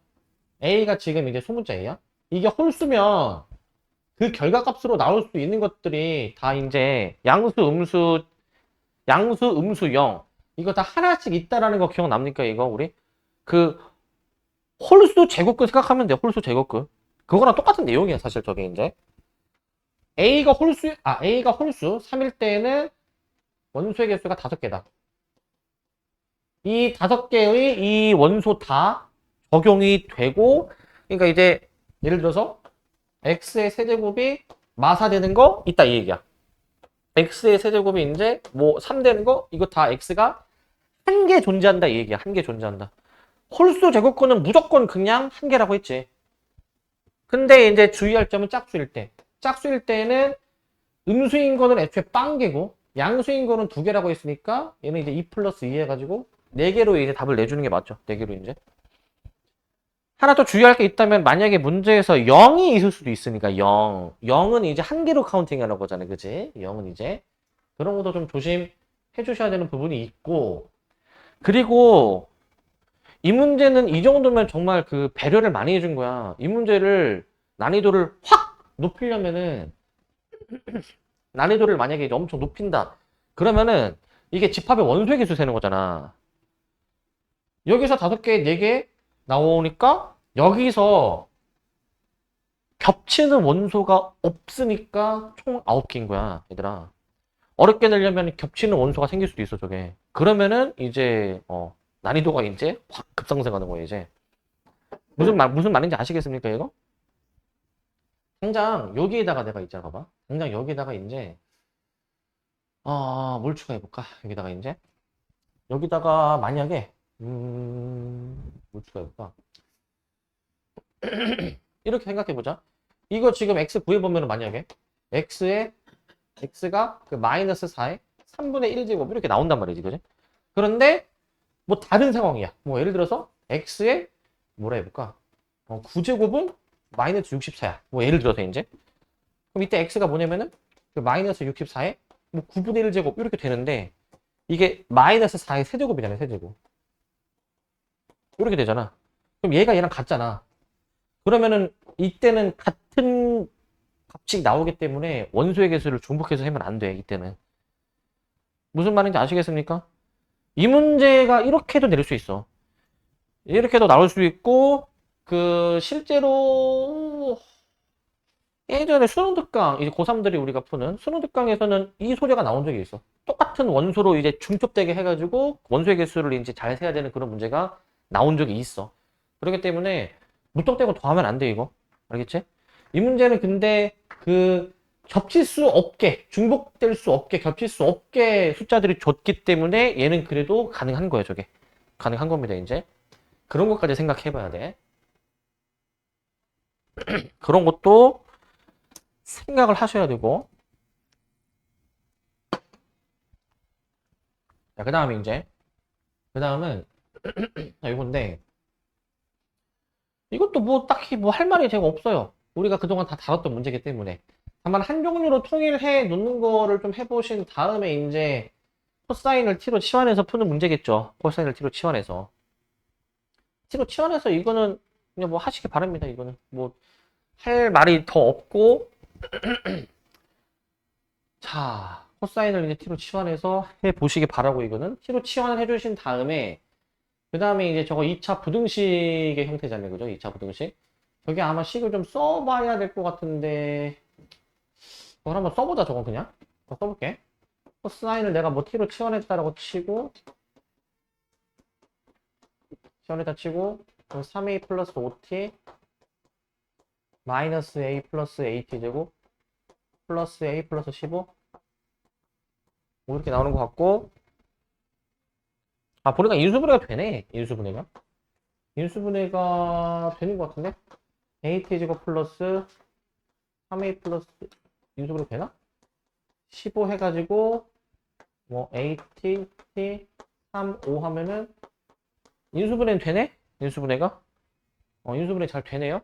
A가 지금 이제 소문자예요. 이게 홀수면 그 결과값으로 나올 수 있는 것들이 다 이제 양수, 음수 0, 이거 다 하나씩 있다라는 거 기억납니까? 이거 우리 그 홀수 제곱근 생각하면 돼. 홀수 제곱근. 그거랑 똑같은 내용이야, 사실 저게 이제. A가 홀수 3일 때에는 원소의 개수가 5개다. 이 5개의 이 원소 다 적용이 되고, 그러니까 이제 예를 들어서 x의 세제곱이 마사되는 거 있다 이 얘기야. x의 세제곱이 이제 뭐 3 되는 거 이거 다 x가 한 개 존재한다 이 얘기야. 한 개 존재한다. 홀수 제곱근은 무조건 그냥 한 개라고 했지. 근데 이제 주의할 점은 짝수일 때. 짝수일 때는 음수인 거는 애초에 빵개고 양수인 거는 2개라고 했으니까 얘는 이제 2 플러스 2 해가지고 4개로 이제 답을 내주는 게 맞죠. 4개로 이제. 하나 더 주의할 게 있다면 만약에 문제에서 0이 있을 수도 있으니까 0. 0은 이제 한 개로 카운팅 하는 거잖아요. 그치? 0은 이제. 그런 것도 좀 조심해 주셔야 되는 부분이 있고. 그리고 이 문제는 이 정도면 정말 그 배려를 많이 해준 거야. 이 문제를 난이도를 확 높이려면은 난이도를 만약에 이제 엄청 높인다. 그러면은 이게 집합의 원소의 개수 세는 거잖아. 여기서 5개, 4개 나오니까 여기서 겹치는 원소가 없으니까 총 9개인 거야, 얘들아. 어렵게 내려면 겹치는 원소가 생길 수도 있어, 저게. 그러면은 이제 난이도가 이제 확 급상승하는 거예요, 이제. 무슨 말인지 아시겠습니까, 이거? 당장 여기에다가 내가 있잖아, 봐봐. 당장 여기다가 이제 뭘 추가해볼까? 여기다가 이제 여기다가 만약에 뭘 추가해볼까? 이렇게 생각해보자. 이거 지금 x 구해보면 만약에 x가 그 마이너스 4에 3분의 1제곱 이렇게 나온단 말이지, 그지? 그런데 뭐 다른 상황이야. 뭐 예를 들어서 x에 뭐라 해볼까? 9제곱은 마이너스 64야. 뭐 예를 들어서 이제 그럼 이때 x가 뭐냐면은 그 마이너스 64에 뭐 9분의 1제곱 이렇게 되는데 이게 마이너스 4의 세제곱이잖아요. 세제곱. 이렇게 되잖아. 그럼 얘가 얘랑 같잖아. 그러면은 이때는 같은 값이 나오기 때문에 원소의 개수를 중복해서 하면 안 돼. 이때는. 무슨 말인지 아시겠습니까? 이 문제가 이렇게도 낼 수 있어. 이렇게도 나올 수 있고 그 실제로 예전에 수능 특강, 이제 고3들이 우리가 푸는 수능 특강에서는 이 소재가 나온 적이 있어. 똑같은 원소로 이제 중첩되게 해가지고 원소의 개수를 이제 잘 세야 되는 그런 문제가 나온 적이 있어. 그렇기 때문에 무턱대고 더하면 안 돼, 이거. 알겠지? 이 문제는 근데 그 겹칠 수 없게, 중복될 수 없게, 겹칠 수 없게 숫자들이 줬기 때문에 얘는 그래도 가능한 거야, 저게. 가능한 겁니다, 이제. 그런 것까지 생각해 봐야 돼. 그런 것도 생각을 하셔야 되고. 자, 그 다음에 이제, 그 다음은, 이건데, 이것도 뭐 딱히 뭐 할 말이 제가 없어요. 우리가 그동안 다 다뤘던 문제이기 때문에. 다만 한 종류로 통일해 놓는 거를 좀 해보신 다음에 이제 코사인을 t로 치환해서 푸는 문제겠죠. 코사인을 t로 치환해서. t로 치환해서 이거는 그냥 뭐 하시기 바랍니다. 이거는 뭐 할 말이 더 없고. 자, 코사인을 이제 t로 치환해서 해 보시기 바라고 이거는 t로 치환을 해주신 다음에 그 다음에 이제 저거 2차 부등식의 형태잖아요. 그죠? 2차 부등식. 저게 아마 식을 좀 써봐야 될 것 같은데 그걸 한번 써보자. 저건 그냥 써볼게. 코사인을 내가 뭐 t로 치환했다라고 치고 치환했다 치고 3a 플러스 5t 마이너스 a 플러스 at 제곱 플러스 a 플러스 15 뭐 이렇게 나오는 것 같고 보니까 인수분해가 되네. 인수분해가 되는 것 같은데 at 제곱 플러스 3a 플러스 인수분해 되나? 15 해가지고 뭐 at t 3 5 하면은 인수분해는 되네? 인수분해가 인수분해 잘 되네요.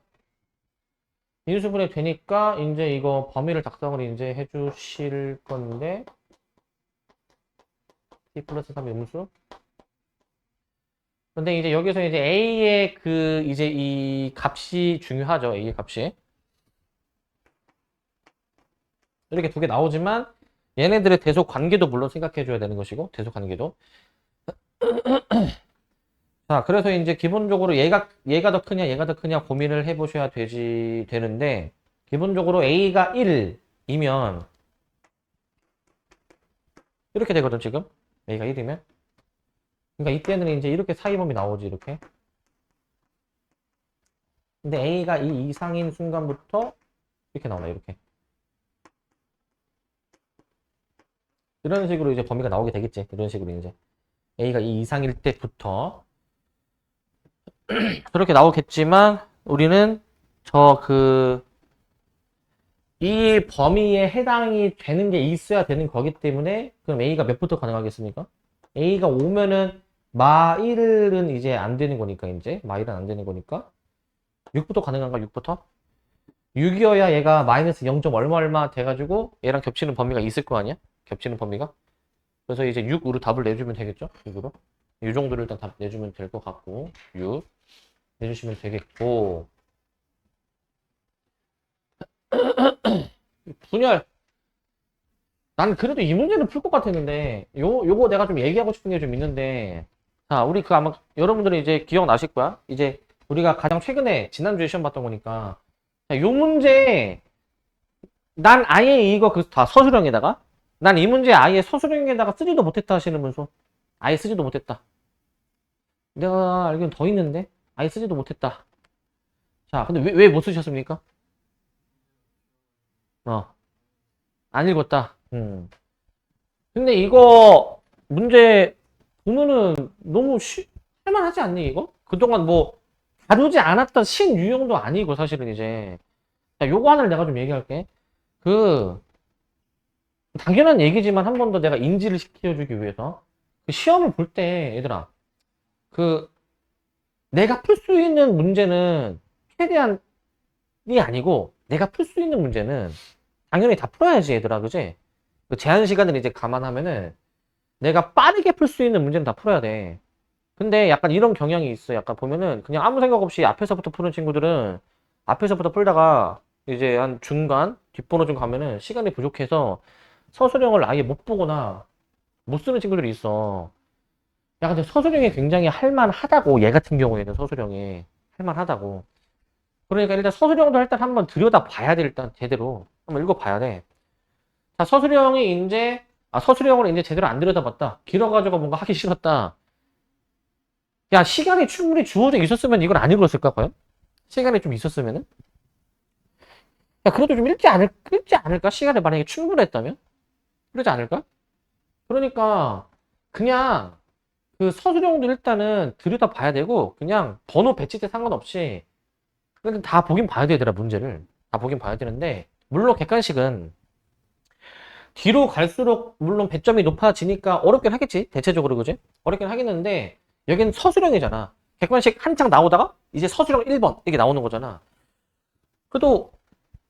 인수분해 되니까 이제 이거 범위를 작성을 이제 해주실 건데 t 플러스 3 음수. 근데 이제 여기서 이제 a의 그 이제 이 값이 중요하죠. a의 값이 이렇게 두 개 나오지만 얘네들의 대소 관계도 물론 생각해 줘야 되는 것이고 대소 관계도 자, 그래서 이제 기본적으로 얘가 더 크냐, 얘가 더 크냐 고민을 해보셔야 되는데, 기본적으로 A가 1이면, 이렇게 되거든, 지금. A가 1이면. 그러니까 이때는 이제 이렇게 사이범위 나오지, 이렇게. 근데 A가 2 이상인 순간부터 이렇게 나오나, 이렇게. 이런 식으로 이제 범위가 나오게 되겠지. 이런 식으로 이제. A가 2 이상일 때부터. 그렇게 나오겠지만, 우리는 이 범위에 해당이 되는 게 있어야 되는 거기 때문에, 그럼 A가 몇부터 가능하겠습니까? A가 오면은, 마 1은 이제 안 되는 거니까, 이제. 마 1은 안 되는 거니까. 6부터 가능한가, 6부터? 6이어야 얘가 마이너스 0. 얼마 얼마 돼가지고 얘랑 겹치는 범위가 있을 거 아니야? 겹치는 범위가? 그래서 이제 6으로 답을 내주면 되겠죠? 6으로. 이 정도를 일단 답 내주면 될 것 같고 6 내주시면 되겠고 분열 난 그래도 이 문제는 풀 것 같았는데 요거 내가 좀 얘기하고 싶은 게 좀 있는데 자 우리 아마 여러분들은 이제 기억나실 거야 이제 우리가 가장 최근에 지난주에 시험 봤던 거니까 자, 요 문제 난 아예 이거 다 서술형에다가 난 이 문제 아예 서술형에다가 쓰지도 못했다 하시는 분 손. 아예 쓰지도 못했다. 내가 알기엔 더 있는데 아예 쓰지도 못했다. 자, 근데 왜 못 쓰셨습니까? 어, 안 읽었다. 근데 이거 문제 보면은 너무 할만하지 않니 이거? 그동안 뭐 다루지 않았던 신유형도 아니고 사실은 이제 자, 요거 하나를 내가 좀 얘기할게. 그 당연한 얘기지만 한 번 더 내가 인지를 시켜주기 위해서 그 시험을 볼 때 얘들아 그 내가 풀 수 있는 문제는 최대한이 아니고 내가 풀 수 있는 문제는 당연히 다 풀어야지 얘들아 그지? 그 제한 시간을 이제 감안하면은 내가 빠르게 풀 수 있는 문제는 다 풀어야 돼. 근데 약간 이런 경향이 있어. 약간 보면은 그냥 아무 생각 없이 앞에서부터 푸는 친구들은 앞에서부터 풀다가 이제 한 중간 뒷번호 좀 가면은 시간이 부족해서 서술형을 아예 못 보거나 못 쓰는 친구들이 있어. 야, 근데 서술형이 굉장히 할만하다고, 얘 같은 경우에는 서술형이 할만하다고. 그러니까 일단 서술형도 일단 한번 들여다 봐야 돼, 일단 제대로. 한번 읽어봐야 돼. 자, 서술형을 이제 제대로 안 들여다봤다. 길어가지고 뭔가 하기 싫었다. 야, 시간이 충분히 주어져 있었으면 이걸 안 읽었을까, 과연? 시간이 좀 있었으면은? 야, 그래도 좀 읽지 않을까? 시간이 만약에 충분했다면? 그러지 않을까? 그러니까, 그냥, 그 서술형도 일단은 들여다봐야 되고, 그냥 번호 배치 때 상관없이, 근데 다 보긴 봐야 되더라, 문제를. 다 보긴 봐야 되는데, 물론 객관식은 뒤로 갈수록 물론 배점이 높아지니까 어렵긴 하겠지, 대체적으로, 그지? 어렵긴 하겠는데, 여기는 서술형이잖아. 객관식 한창 나오다가, 이제 서술형 1번, 이게 나오는 거잖아. 그래도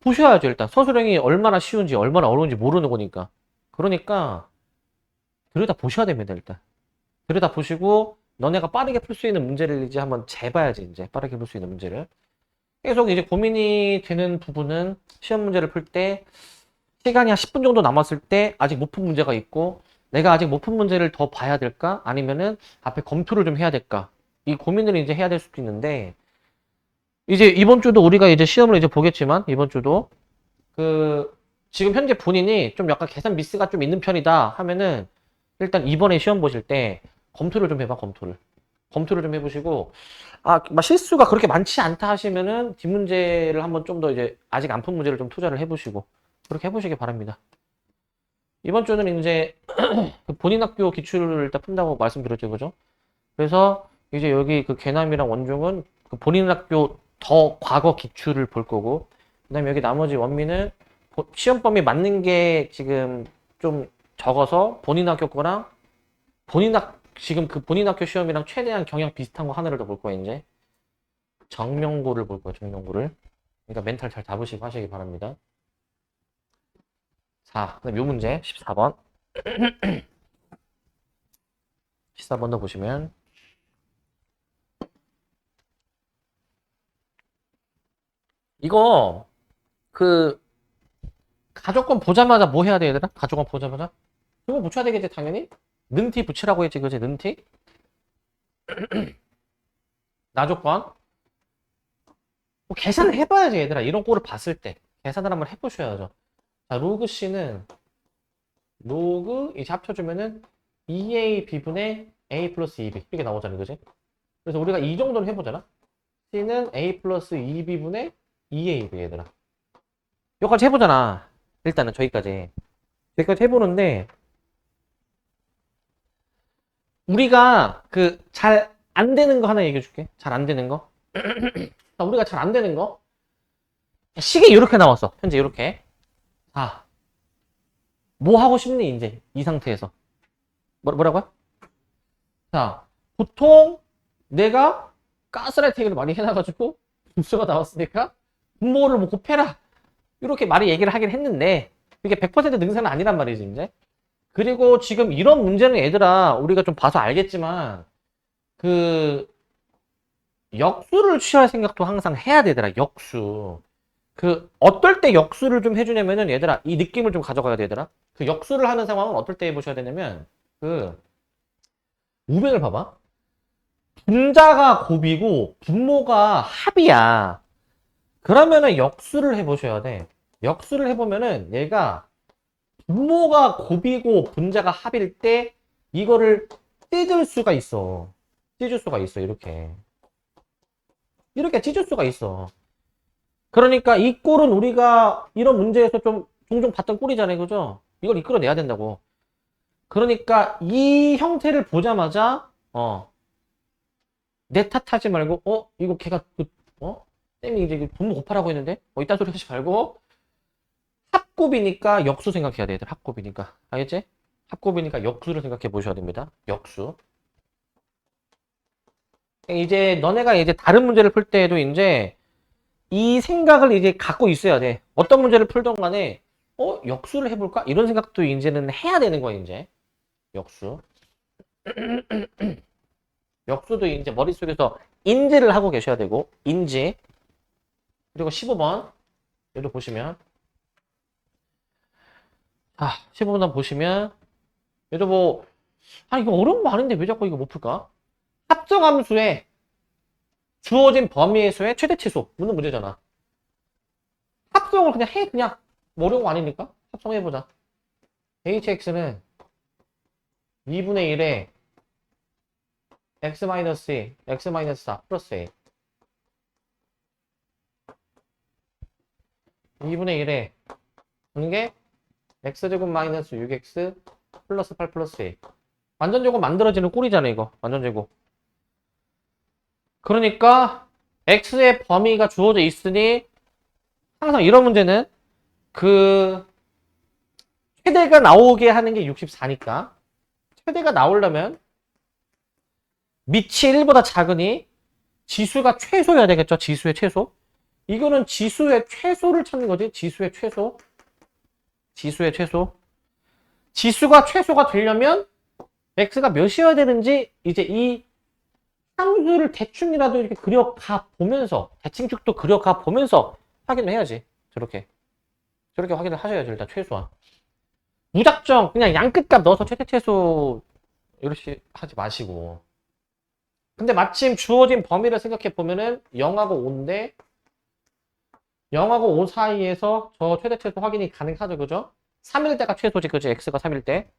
보셔야죠, 일단. 서술형이 얼마나 쉬운지, 얼마나 어려운지 모르는 거니까. 그러니까, 들여다 보셔야 됩니다, 일단. 들여다 보시고, 너네가 빠르게 풀 수 있는 문제를 이제 한번 재봐야지, 이제. 빠르게 풀 수 있는 문제를. 계속 이제 고민이 되는 부분은 시험 문제를 풀 때 시간이 한 10분 정도 남았을 때 아직 못 푼 문제가 있고 내가 아직 못 푼 문제를 더 봐야 될까? 아니면은 앞에 검토를 좀 해야 될까? 이 고민을 이제 해야 될 수도 있는데 이제 이번 주도 우리가 이제 시험을 이제 보겠지만 이번 주도 그 지금 현재 본인이 좀 약간 계산 미스가 좀 있는 편이다 하면은 일단 이번에 시험 보실 때 검토를 좀 해봐 검토를 좀 해보시고 막 실수가 그렇게 많지 않다 하시면은 뒷문제를 한번 좀 더 이제 아직 안 푼 문제를 좀 투자를 해보시고 그렇게 해보시기 바랍니다. 이번 주는 이제 그 본인 학교 기출을 일단 푼다고 말씀드렸죠, 그죠? 그래서 이제 여기 그 괴남이랑 원중은 그 본인 학교 더 과거 기출을 볼 거고 그다음에 여기 나머지 원미는 시험 범위 맞는 게 지금 좀 적어서 본인 학교 거랑 지금 그 본인 학교 시험이랑 최대한 경향 비슷한 거 하나를 더 볼 거예요, 이제. 정명고를 볼 거예요, 정명고를. 그러니까 멘탈 잘 잡으시고 하시기 바랍니다. 자, 그다음 요 문제 14번. 14번도 보시면 이거 그 가족권 보자마자 뭐 해야 돼, 얘들아? 가족권 보자마자? 이거 붙여야 되겠지, 당연히? 는티 붙이라고 했지, 그지? 는티? 나조건. 뭐 계산을 해봐야지, 얘들아. 이런 꼴을 봤을 때. 계산을 한번 해보셔야죠. 자, 로그 C는, 로그, 이제 합쳐주면은 2A B분의 A 플러스 2B. 이렇게 나오잖아요. 그지? 그래서 우리가 이 정도는 해보잖아. C는 A 플러스 2B분의 2AB, 얘들아. 여기까지 해보잖아. 일단은 저기까지. 여기까지 해보는데, 우리가 그 잘 안 되는 거 하나 얘기해 줄게. 잘 안 되는 거. 우리가 잘 안 되는 거. 시계 이렇게 나왔어. 현재 이렇게. 자, 뭐 하고 싶니 이제 이 상태에서. 뭐라고요? 자, 보통 내가 가스라이팅을 많이 해놔가지고 분수가 나왔으니까 분모를 뭐 곱해라. 이렇게 말이 얘기를 하긴 했는데 이게 100% 능사는 아니란 말이지 이제. 그리고 지금 이런 문제는 얘들아 우리가 좀 봐서 알겠지만 그 역수를 취할 생각도 항상 해야 되더라. 역수. 그 어떨 때 역수를 좀 해주냐면은 얘들아 이 느낌을 좀 가져가야 되더라. 그 역수를 하는 상황은 어떨 때 해보셔야 되냐면 그 우변을 봐봐. 분자가 곱이고 분모가 합이야. 그러면은 역수를 해보셔야 돼. 역수를 해보면은 얘가 분모가 곱이고 분자가 합일 때 이거를 찢을 수가 있어. 찢을 수가 있어. 이렇게 찢을 수가 있어. 그러니까 이 꼴은 우리가 이런 문제에서 좀 종종 봤던 꼴이잖아요. 그죠? 이걸 이끌어내야 된다고. 그러니까 이 형태를 보자마자 내 탓하지 말고 이거 걔가 쌤이 이제 분모 곱하라고 했는데 이딴 소리 하지 말고 합곱이니까 역수 생각해야 돼. 얘들 합곱이니까. 알겠지? 합곱이니까 역수를 생각해 보셔야 됩니다. 역수. 이제 너네가 이제 다른 문제를 풀 때에도 이제 이 생각을 이제 갖고 있어야 돼. 어떤 문제를 풀던 간에 역수를 해볼까? 이런 생각도 이제는 해야 되는 거야. 이제 역수. 역수도 이제 머릿속에서 인지를 하고 계셔야 되고 인지. 그리고 15번 얘도 보시면 15번 보시면 얘도 뭐 이거 어려운 거 아닌데 왜 자꾸 이거 못 풀까? 합성함수의 주어진 범위의 수의 최대치수 묻는 문제잖아. 합성을 그냥 해. 그냥 뭐 어려운 거 아니니까 합성해보자. hx는 2분의 1에 x-2, x-4 플러스 a 2분의 1에 하는 게 x제곱 마이너스 6x 플러스 8 플러스 a 완전제곱 만들어지는 꼴이잖아 이거. 완전제곱. 그러니까 x의 범위가 주어져 있으니 항상 이런 문제는 그 최대가 나오게 하는 게 64니까 최대가 나오려면 밑이 1보다 작으니 지수가 최소여야 되겠죠. 지수의 최소. 이거는 지수의 최소를 찾는 거지. 지수의 최소. 지수의 최소. 지수가 최소가 되려면 x가 몇이어야 되는지 이제 이 함수를 대충이라도 이렇게 그려가 보면서 대칭축도 그려가 보면서 확인을 해야지. 저렇게 확인을 하셔야죠. 일단 최소한. 무작정 그냥 양끝값 넣어서 최대 최소 이렇게 하지 마시고. 근데 마침 주어진 범위를 생각해 보면은 0하고 5인데 0하고 5 사이에서 저 최대 최소 확인이 가능하죠. 그죠? 3일 때가 최소지. 그지? x가 3일 때.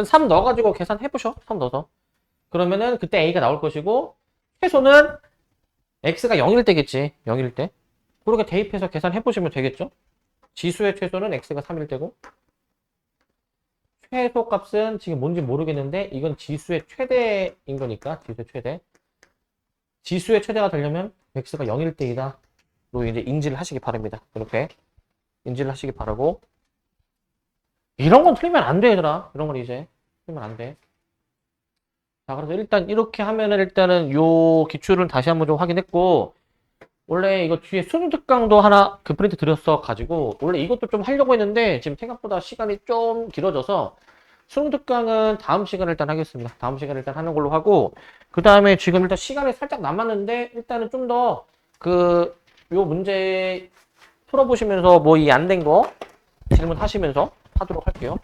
3 넣어가지고 계산해보셔. 3 넣어서. 그러면은 그때 a가 나올 것이고 최소는 x가 0일 때겠지. 0일 때. 그렇게 대입해서 계산해보시면 되겠죠. 지수의 최소는 x가 3일 때고 최소 값은 지금 뭔지 모르겠는데 이건 지수의 최대인 거니까 지수의 최대. 지수의 최대가 되려면 x가 0일 때이다. 로 이제 인지를 하시기 바랍니다. 이렇게 인지를 하시기 바라고. 이런 건 틀리면 안 돼, 얘들아. 이런 건 이제 틀리면 안 돼. 자, 그래서 일단 이렇게 하면은 일단은 요 기출은 다시 한번 좀 확인했고, 원래 이거 뒤에 수능 특강도 하나 그 프린트 드렸어 가지고 원래 이것도 좀 하려고 했는데 지금 생각보다 시간이 좀 길어져서 수능 특강은 다음 시간에 일단 하겠습니다. 다음 시간에 일단 하는 걸로 하고, 그 다음에 지금 일단 시간이 살짝 남았는데 일단은 좀 더 요 문제 풀어보시면서 뭐 이 안 된 거 질문하시면서 하도록 할게요.